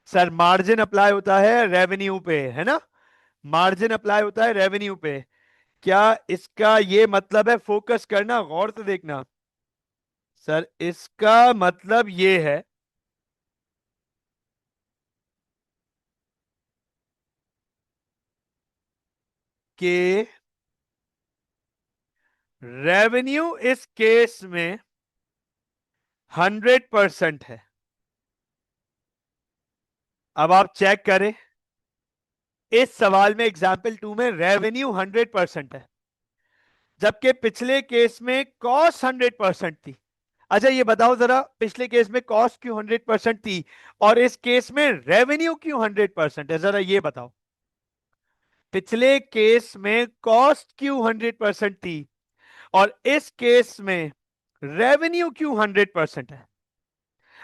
Sir margin apply होता है रेवेन्यू पे, है ना? मार्जिन अप्लाई होता है रेवेन्यू पे। क्या इसका ये मतलब है, फोकस करना, गौर से देखना, सर इसका मतलब ये है कि रेवेन्यू इस केस में 100% है। अब आप चेक करें, इस सवाल में एग्जाम्पल 2 में रेवेन्यू 100% है, जबकि पिछले केस में कॉस्ट 100% थी। अच्छा ये बताओ जरा, पिछले केस में कॉस्ट क्यों 100% थी और इस केस में रेवेन्यू क्यों 100% है? जरा ये बताओ, पिछले केस में कॉस्ट क्यों 100% थी और इस केस में रेवेन्यू क्यों 100% है?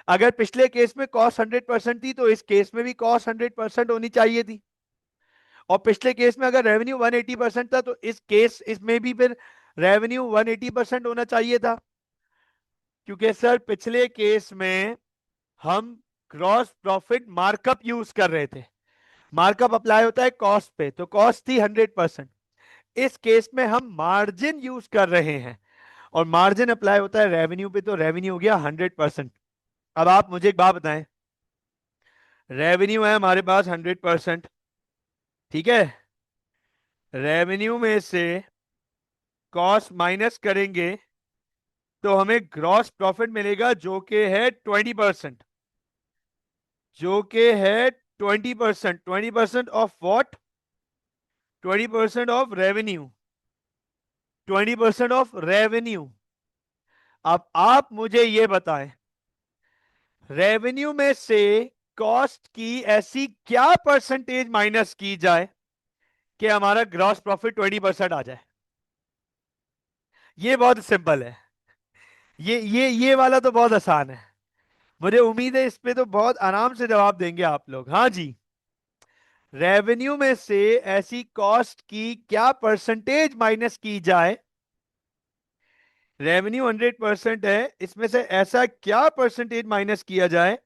अगर पिछले केस में कॉस्ट 100% थी तो इस केस में भी कॉस्ट 100% होनी चाहिए थी, और पिछले केस में अगर रेवेन्यू 180% था तो इस केस इसमें भी फिर रेवेन्यू 180% होना चाहिए था। क्योंकि सर पिछले केस में हम ग्रॉस प्रॉफिट मार्कअप यूज कर रहे थे, मार्कअप अप्लाई होता है कॉस्ट पे, तो कॉस्ट थी 100%। इस केस में हम मार्जिन यूज कर रहे हैं और मार्जिन अप्लाई होता है रेवेन्यू पे, तो रेवेन्यू हो गया 100%। अब आप मुझे एक बात बताएं, रेवेन्यू है हमारे पास 100%, ठीक है? रेवेन्यू में से कॉस्ट माइनस करेंगे तो हमें ग्रॉस प्रॉफिट मिलेगा जो कि है 20%, जो कि है 20%। 20% of what? 20% of revenue, 20% of revenue. अब आप मुझे ये बताएं, रेवेन्यू में से कॉस्ट की ऐसी क्या परसेंटेज माइनस की जाए कि हमारा ग्रॉस प्रॉफिट 20% आ जाए? ये बहुत सिंपल है, ये वाला तो बहुत आसान है। मुझे उम्मीद है इस पे तो बहुत आराम से जवाब देंगे आप लोग। हाँ जी, रेवेन्यू में से ऐसी कॉस्ट की क्या परसेंटेज माइनस की जाए, रेवेन्यू 100% है, इसमें से ऐसा क्या परसेंटेज माइनस किया जाए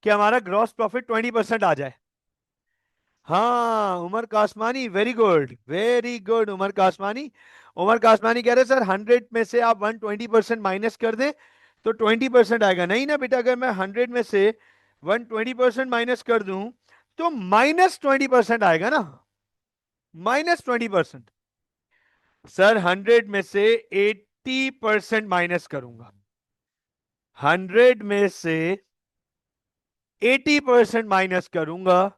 कि हमारा ग्रॉस प्रॉफिट 20% आ जाए? हाँ Umar Kasmani, very good very good Umar Kasmani. Umar Kasmani कह रहे सर 100 में से आप 120% माइनस कर दें तो 20% आएगा। नहीं ना बेटा, अगर मैं 100 में से 120% माइनस कर दूं तो -20% आएगा ना, -20%। सर 100 में से 80% माइनस करूंगा, 100 में से 80% माइनस करूंगा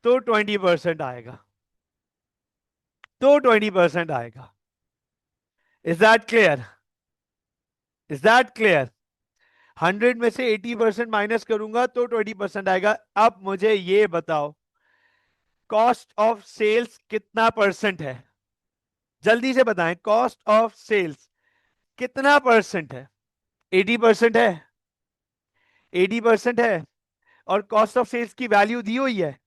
तो 20% आएगा, तो 20% आएगा। Is that clear? Is that clear? 100 में से 80% माइनस करूंगा तो 20% आएगा। अब मुझे ये बताओ, कॉस्ट ऑफ सेल्स कितना परसेंट है? जल्दी से बताएं, कॉस्ट ऑफ सेल्स कितना परसेंट है? 80% है, 80% है। और कॉस्ट ऑफ सेल्स की वैल्यू दी हुई है,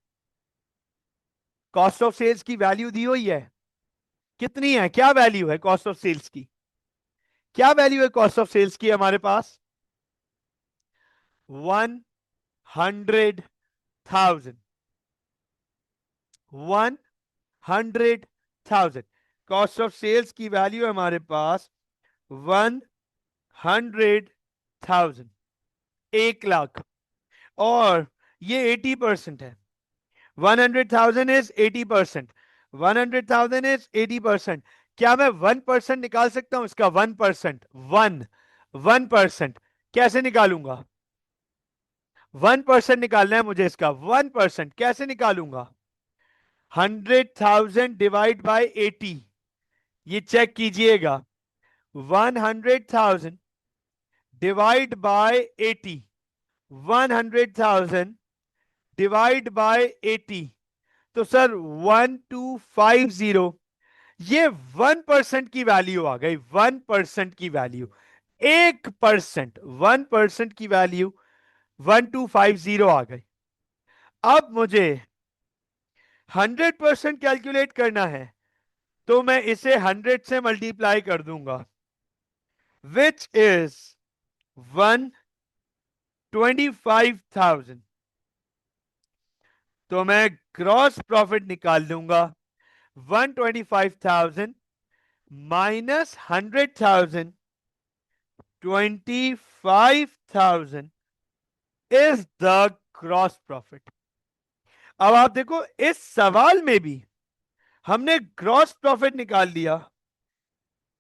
कॉस्ट ऑफ सेल्स की वैल्यू दी हुई है, कितनी है, क्या वैल्यू है कॉस्ट ऑफ सेल्स की? क्या वैल्यू है कॉस्ट ऑफ सेल्स की हमारे पास? 100,000, 100,000 कॉस्ट ऑफ सेल्स की वैल्यू है हमारे पास 100,000, 1 लाख। और ये 80% है, 100,000 इज 80%, 100,000 इज 80%। क्या मैं 1% निकाल सकता हूं इसका? 1%, 1% कैसे निकालूंगा? 1% निकालना है मुझे इसका। 1% कैसे निकालूंगा? 100,000 डिवाइड बाय 80, ये चेक कीजिएगा। 100,000 डिवाइड बाय 80, 100,000 डिवाइड बाय 80, तो सर 1250। ये 1% की वैल्यू आ गई, 1% की वैल्यू, 1%, 1% की वैल्यू 1250 आ गई। अब मुझे 100% कैलकुलेट करना है, तो मैं इसे 100 से मल्टीप्लाई कर दूंगा, विच इज 125,000। तो मैं ग्रॉस प्रॉफिट निकाल दूंगा। 125,000 minus 100,000, 25,000 is the gross profit. अब आप देखो, इस सवाल में भी हमने ग्रॉस प्रॉफिट निकाल लिया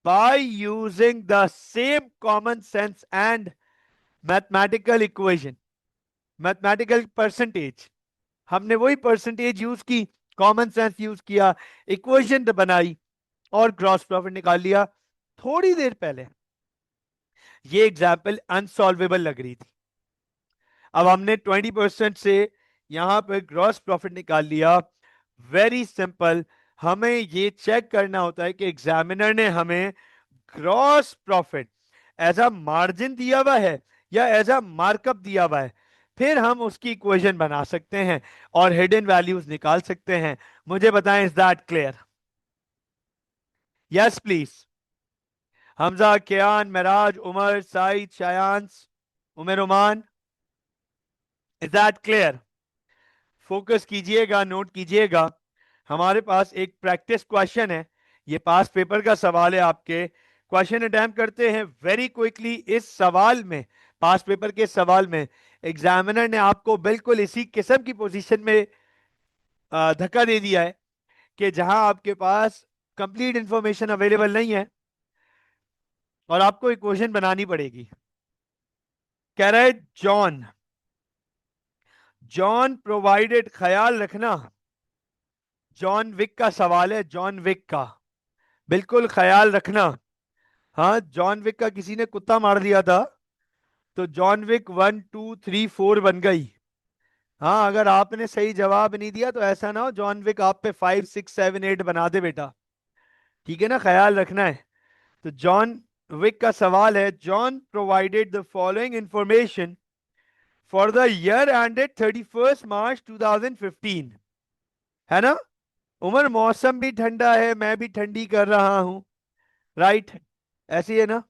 by using the same common sense and mathematical equation, mathematical percentage. हमने वही परसेंटेज यूज की, कॉमन सेंस यूज किया, इक्वेशन बनाई और ग्रॉस प्रॉफिट निकाल लिया। थोड़ी देर पहले ये एग्जाम्पल अनसॉल्वेबल लग रही थी, अब हमने 20% से यहां पर ग्रॉस प्रॉफिट निकाल लिया। वेरी सिंपल, हमें ये चेक करना होता है कि एग्जामिनर ने हमें gross profit as a margin दिया हुआ है या एज अ मार्कअप दिया हुआ है, फिर हम उसकी इक्वेशन बना सकते हैं और हिडन वैल्यूज निकाल सकते हैं। मुझे बताएं, is that clear? Yes please. Hamza, Kiyan, Meraj, Umar, Saeed, Shayans, Umar, उमान, इज दैट क्लियर? फोकस कीजिएगा, नोट कीजिएगा। हमारे पास एक प्रैक्टिस क्वेश्चन है, ये पास पेपर का सवाल है आपके। क्वेश्चन अटेम्प्ट करते हैं वेरी क्विकली। इस सवाल में, पास पेपर के सवाल में, एग्जामिनर ने आपको बिल्कुल इसी किस्म की पोजीशन में धक्का दे दिया है कि जहां आपके पास कंप्लीट इंफॉर्मेशन अवेलेबल नहीं है और आपको इक्वेशन बनानी पड़ेगी। कह रहा है जॉन, जॉन प्रोवाइडेड, ख्याल रखना जॉन विक का सवाल है, जॉन विक का, बिल्कुल ख्याल रखना। हाँ, जॉन विक का किसी ने कुत्ता मार दिया था, तो जॉन विक 1 2 3 4 बन गई। हाँ, अगर आपने सही जवाब नहीं दिया तो ऐसा ना हो जॉन विक आप पे 5 6 7 8 बना दे बेटा, ठीक है ना, ख्याल रखना है। तो जॉन विक का सवाल है, John provided the following information for the year ended 31 मार्च 2015। है ना उमर? मौसम भी ठंडा है, मैं भी ठंडी कर रहा हूं, राइट? ऐसी है ना?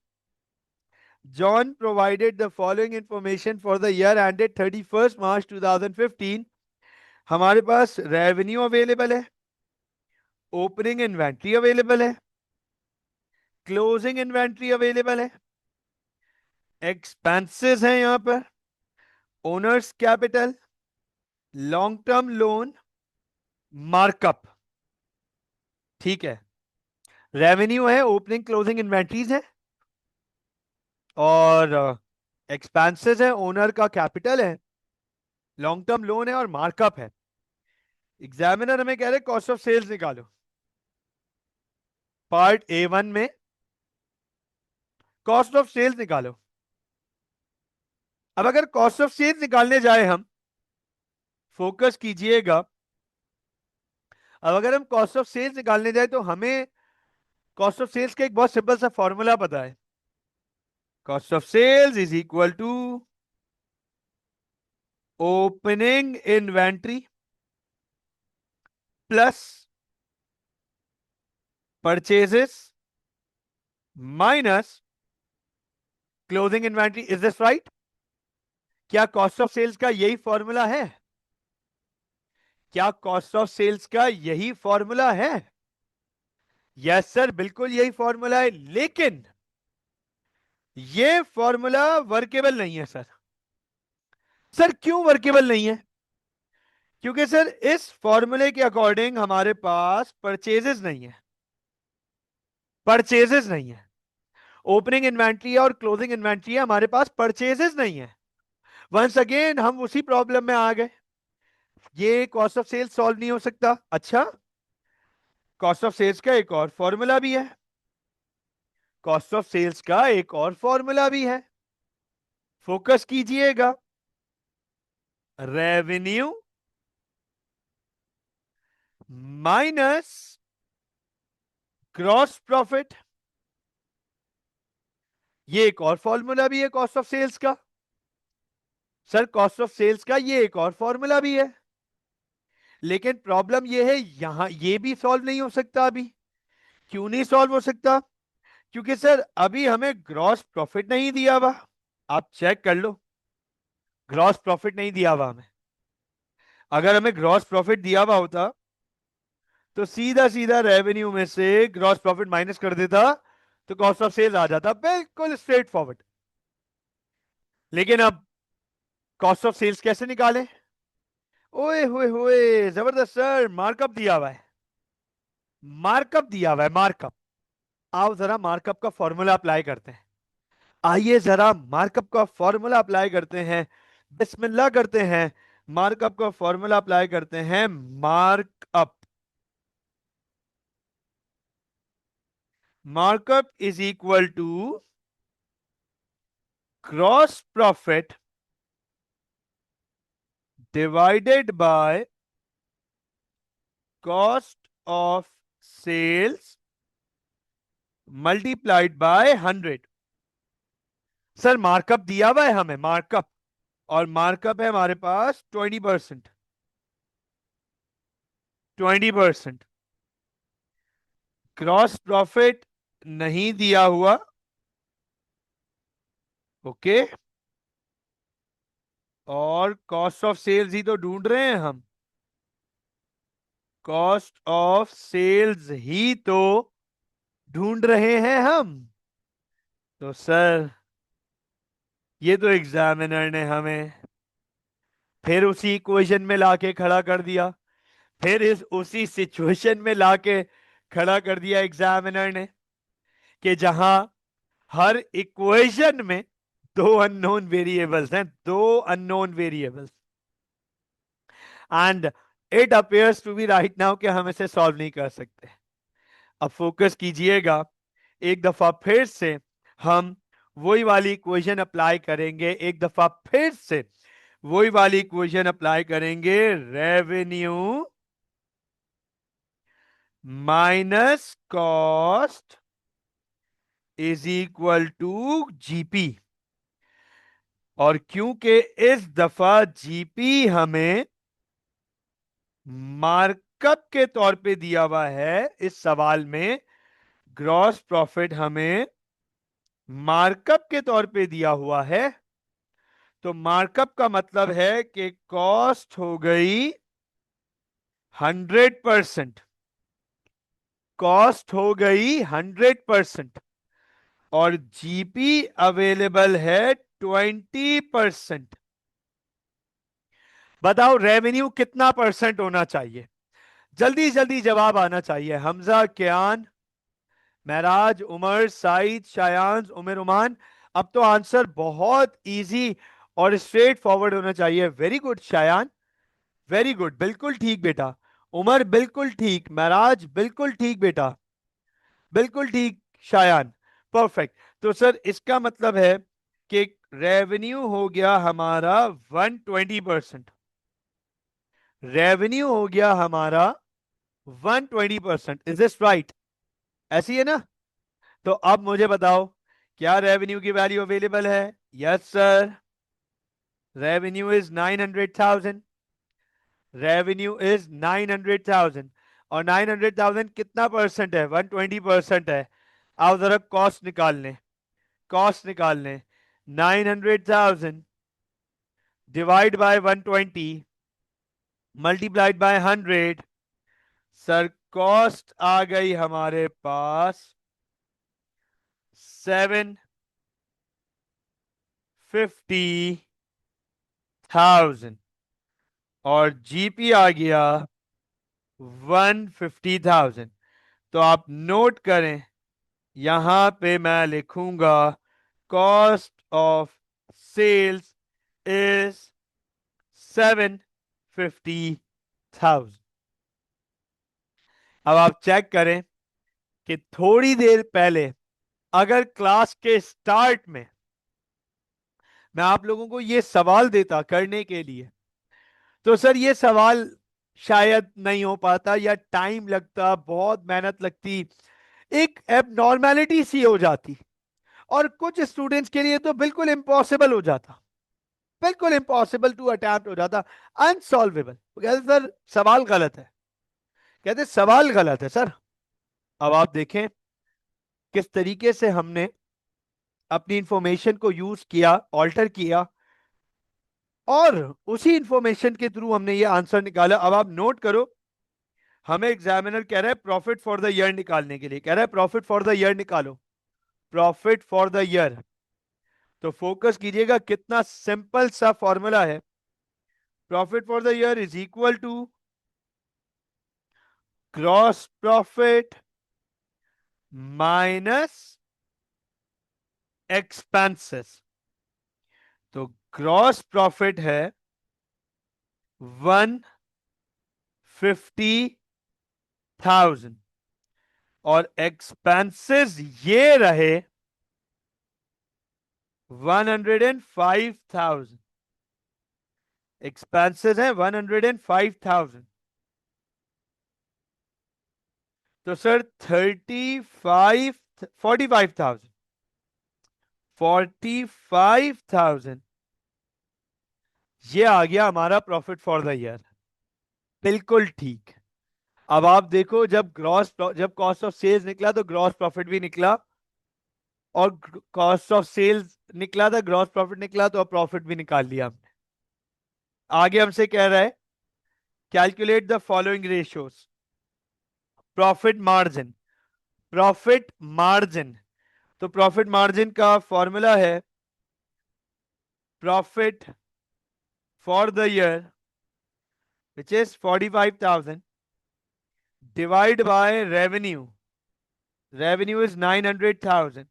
John provided the following information for the year ended 31st March 2015। हमारे पास रेवेन्यू अवेलेबल है, ओपनिंग इन्वेंट्री अवेलेबल है, क्लोजिंग इन्वेंट्री अवेलेबल है, एक्सपेंसेस हैं यहां पर, owners capital, long term loan, markup. ठीक है, रेवेन्यू है, ओपनिंग क्लोजिंग इन्वेंट्रीज है और एक्सपेंसेस है, ओनर का कैपिटल है, लॉन्ग टर्म लोन है और मार्कअप है। एग्जामिनर हमें कह रहे कॉस्ट ऑफ सेल्स निकालो। पार्ट A1 में कॉस्ट ऑफ सेल्स निकालो। अब अगर कॉस्ट ऑफ सेल्स निकालने जाए हम, फोकस कीजिएगा, अब अगर हम कॉस्ट ऑफ सेल्स निकालने जाए तो हमें कॉस्ट ऑफ सेल्स का एक बहुत सिंपल सा फॉर्मूला पता है। Cost of sales is equal to opening inventory plus purchases minus closing inventory. Is this right? क्या कॉस्ट ऑफ सेल्स का यही फॉर्मूला है? क्या कॉस्ट ऑफ सेल्स का यही फॉर्मूला है? यस सर, बिल्कुल यही फॉर्मूला है, लेकिन ये फॉर्मूला वर्केबल नहीं है सर। सर क्यों वर्केबल नहीं है? क्योंकि सर इस फॉर्मूले के अकॉर्डिंग हमारे पास परचेजेस नहीं है, परचेजेस नहीं है। ओपनिंग इन्वेंट्री और क्लोजिंग इन्वेंट्री है, हमारे पास परचेजेस नहीं है। वंस अगेन हम उसी प्रॉब्लम में आ गए। ये कॉस्ट ऑफ सेल्स सॉल्व नहीं हो सकता। अच्छा, कॉस्ट ऑफ सेल्स का एक और फॉर्मूला भी है। कॉस्ट ऑफ सेल्स का एक और फॉर्मूला भी है, फोकस कीजिएगा। रेवेन्यू माइनस ग्रॉस प्रॉफिट, ये एक और फॉर्मूला भी है कॉस्ट ऑफ सेल्स का। सर कॉस्ट ऑफ सेल्स का ये एक और फॉर्मूला भी है, लेकिन प्रॉब्लम ये है यहां ये भी सॉल्व नहीं हो सकता अभी। क्यों नहीं सॉल्व हो सकता? क्योंकि सर अभी हमें ग्रॉस प्रॉफिट नहीं दिया हुआ। आप चेक कर लो, ग्रॉस प्रॉफिट नहीं दिया हुआ हमें। अगर हमें ग्रॉस प्रॉफिट दिया हुआ होता तो सीधा सीधा रेवेन्यू में से ग्रॉस प्रॉफिट माइनस कर देता, तो कॉस्ट ऑफ सेल्स आ जाता, बिल्कुल स्ट्रेट फॉरवर्ड। लेकिन अब कॉस्ट ऑफ सेल्स कैसे निकालें? ओए होए होए, जबरदस्त सर, मार्कअप दिया हुआ है। मार्कअप दिया हुआ है, मार्कअप। आओ जरा मार्कअप का फॉर्मूला अप्लाई करते हैं। आइए जरा मार्कअप का फॉर्मूला अप्लाई करते हैं। बिस्मिल्लाह करते हैं, मार्कअप का फॉर्मूला अप्लाई करते हैं। Markup, markup is equal to gross profit divided by cost of sales multiplied by 100। Sir markup दिया हुआ है हमें, मार्कअप, और मार्कअप है हमारे पास 20%। 20%। क्रॉस प्रॉफिट नहीं दिया हुआ, ओके। और कॉस्ट ऑफ सेल्स ही तो ढूंढ रहे हैं हम, कॉस्ट ऑफ सेल्स ही तो ढूंढ रहे हैं हम। तो सर ये तो एग्जामिनर ने हमें फिर उसी इक्वेशन में लाके खड़ा कर दिया, फिर इस उसी सिचुएशन में लाके खड़ा कर दिया एग्जामिनर ने, कि जहां हर इक्वेशन में दो अननोन वेरिएबल्स हैं, दो unknown variables, and it appears to be right now कि हम इसे सॉल्व नहीं कर सकते। अब फोकस कीजिएगा, एक दफा फिर से हम वही वाली इक्वेशन अप्लाई करेंगे, एक दफा फिर से वही वाली इक्वेशन अप्लाई करेंगे। Revenue minus cost is equal to GP. और क्योंकि इस दफा जीपी हमें मार्कअप के तौर पे दिया हुआ है इस सवाल में, ग्रॉस प्रॉफिट हमें मार्कअप के तौर पे दिया हुआ है, तो मार्कअप का मतलब है कि कॉस्ट हो गई 100%। कॉस्ट हो गई 100%, और जीपी अवेलेबल है 20%। बताओ रेवेन्यू कितना परसेंट होना चाहिए? जल्दी जल्दी जवाब आना चाहिए। हमजा, कियान, महराज, उमर, साइद, शायान, उमर, उमान। अब तो आंसर बहुत इजी और स्ट्रेट फॉरवर्ड होना चाहिए। Very good Shayan, very good, बिल्कुल ठीक बेटा। उमर बिल्कुल ठीक, महराज बिल्कुल ठीक बेटा, बिल्कुल ठीक शायान, परफेक्ट। तो सर इसका मतलब है कि रेवेन्यू हो गया हमारा 120%। रेवेन्यू हो गया हमारा 120%। Is this right? ऐसी है ना? तो अब मुझे बताओ, क्या रेवेन्यू की वैल्यू अवेलेबल है? Yes sir, revenue is 900,000। Revenue is 900,000, और 900,000 कितना परसेंट है? 120% है। आओ जरा कॉस्ट निकाल लें, कॉस्ट निकाल लें। 900,000 divide by 120 multiplied by 100। Sir cost आ गई हमारे पास 750,000, और जीपी आ गया 150,000। तो आप नोट करें, यहां पे मैं लिखूंगा कॉस्ट ऑफ सेल्स is 750,000। अब आप चेक करें कि थोड़ी देर पहले अगर क्लास के स्टार्ट में मैं आप लोगों को ये सवाल देता करने के लिए, तो सर ये सवाल शायद नहीं हो पाता, या टाइम लगता, बहुत मेहनत लगती, एक एबनॉर्मेलिटी सी हो जाती, और कुछ स्टूडेंट्स के लिए तो बिल्कुल इम्पॉसिबल हो जाता, बिल्कुल इम्पॉसिबल टू अटेम्प्ट हो जाता, अनसॉल्वेबल। कहते सर सवाल गलत है, कहते सवाल गलत है सर। अब आप देखें किस तरीके से हमने अपनी इंफॉर्मेशन को यूज किया, ऑल्टर किया, और उसी इंफॉर्मेशन के थ्रू हमने ये आंसर निकाला। अब आप नोट करो, हमें एग्जामिनर कह रहा है प्रॉफिट फॉर द ईयर निकालने के लिए, कह रहा है प्रॉफिट फॉर द ईयर निकालो, प्रॉफिट फॉर द ईयर। तो फोकस कीजिएगा कितना सिंपल सा फॉर्मूला है। Profit for the year is equal to gross profit minus expenses. तो ग्रॉस प्रॉफिट है 150,000 और एक्सपेंसेस ये रहे 105,000। एक्सपेंसेस है 105,000। तो सर 45,000 45,000 ये आ गया हमारा प्रॉफिट फॉर द ईयर। बिल्कुल ठीक। अब आप देखो, जब कॉस्ट ऑफ सेल्स निकला तो ग्रॉस प्रॉफिट भी निकला, और कॉस्ट ऑफ सेल्स निकला था, ग्रॉस प्रॉफिट निकला, तो अब प्रॉफिट भी निकाल लिया हमने। आगे हमसे कह रहा है calculate the following ratios. Profit margin, profit margin, तो प्रॉफिट मार्जिन का फॉर्मूला है profit for the year which is 45,000 divide by revenue, revenue is 900,000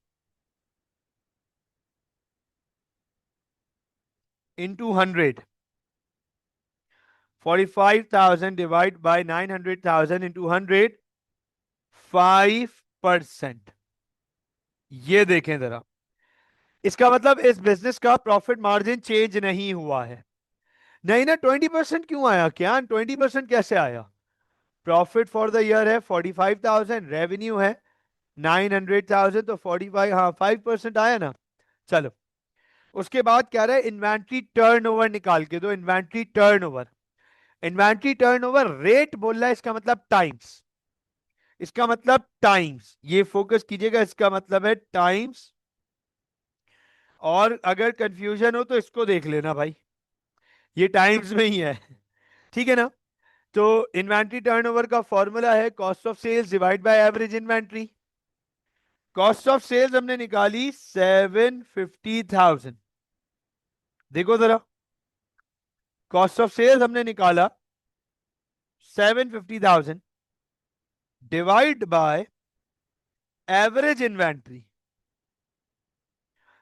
into 100, 45,000 divided by 900,000 into 100, 5%। ये देखें जरा, इसका मतलब इस बिजनेस का प्रॉफिट मार्जिन चेंज नहीं हुआ है। नहीं ना, 20% क्यों आया, क्या 20% कैसे आया? प्रॉफिट फॉर द ईयर है 45,000, रेवेन्यू है 900,000, तो 45, हाँ 5% आया ना। चलो, उसके बाद क्या रहा है, इन्वेंट्री टर्नओवर निकाल के दो। Inventory turnover, inventory turnover rate बोल रहा है, इसका मतलब टाइम्स, इसका मतलब टाइम्स, ये फोकस कीजिएगा, इसका मतलब है टाइम्स। और अगर कंफ्यूजन हो तो इसको देख लेना भाई, ये टाइम्स में ही है, ठीक है ना। तो इन्वेंट्री टर्नओवर का फॉर्मूला है cost of sales divide by average inventory. Cost of sales हमने निकाली 750,000, देखो जरा, कॉस्ट ऑफ सेल्स हमने निकाला 750,000 डिवाइड बाय एवरेज इन्वेंट्री।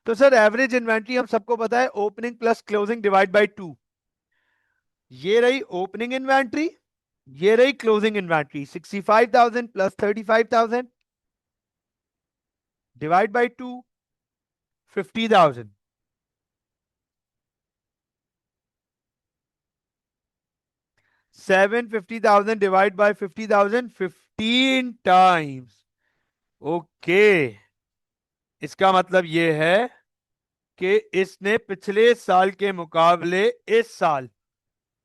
तो सर एवरेज इन्वेंट्री हम सबको पता है opening plus closing divide by 2। ये रही ओपनिंग इन्वेंट्री, ये रही closing inventory. 65,000 plus 35,000 divide by 2, 50,000। 750,000 divide by 50,000, 15 times. Okay, इसका मतलब यह है कि इसने पिछले साल के मुकाबले इस साल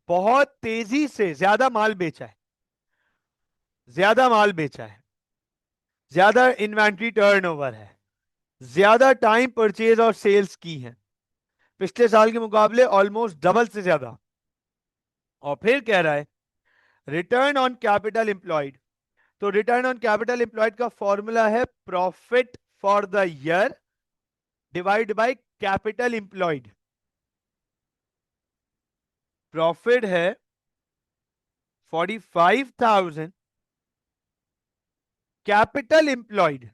बहुत तेजी से ज्यादा माल बेचा है, ज्यादा माल बेचा है, ज्यादा इन्वेंट्री टर्नओवर है, ज्यादा टाइम परचेज और सेल्स की है, पिछले साल के मुकाबले ऑलमोस्ट डबल से ज्यादा। और फिर कह रहा है रिटर्न ऑन कैपिटल एम्प्लॉयड। तो रिटर्न ऑन कैपिटल एम्प्लॉयड का फॉर्मूला है profit for the year divide by capital employed. Profit है 45,000, capital employed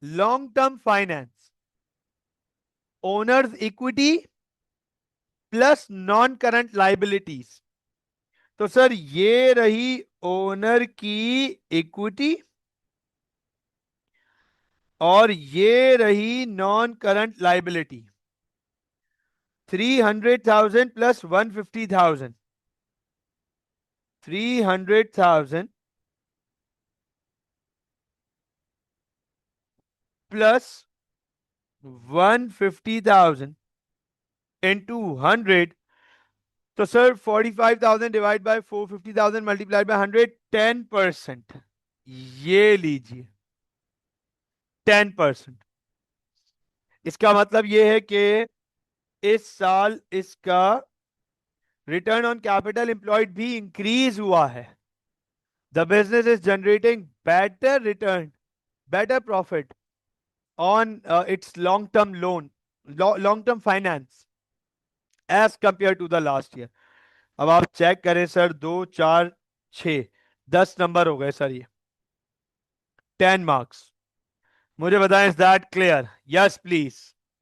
long term finance, owners equity plus non current liabilities. तो सर ये रही ओनर की equity और ये रही non current liability. 300,000 plus 150,000, 300,000 plus 150,000 into 100। तो sir 45,000 divide by 450,000 multiplied by 100, 10%। ये लीजिए 10%। इसका मतलब ये है कि इस साल इसका रिटर्न ऑन कैपिटल एम्प्लॉयड भी इंक्रीज हुआ है। The business is generating better return, better profit on its long term loan, long term finance as compared to the last year। अब आप चेक करें सर, 2 4 6, 10 नंबर हो गए सर, ये 10 marks. मुझे बताएं, is that clear? Yes please.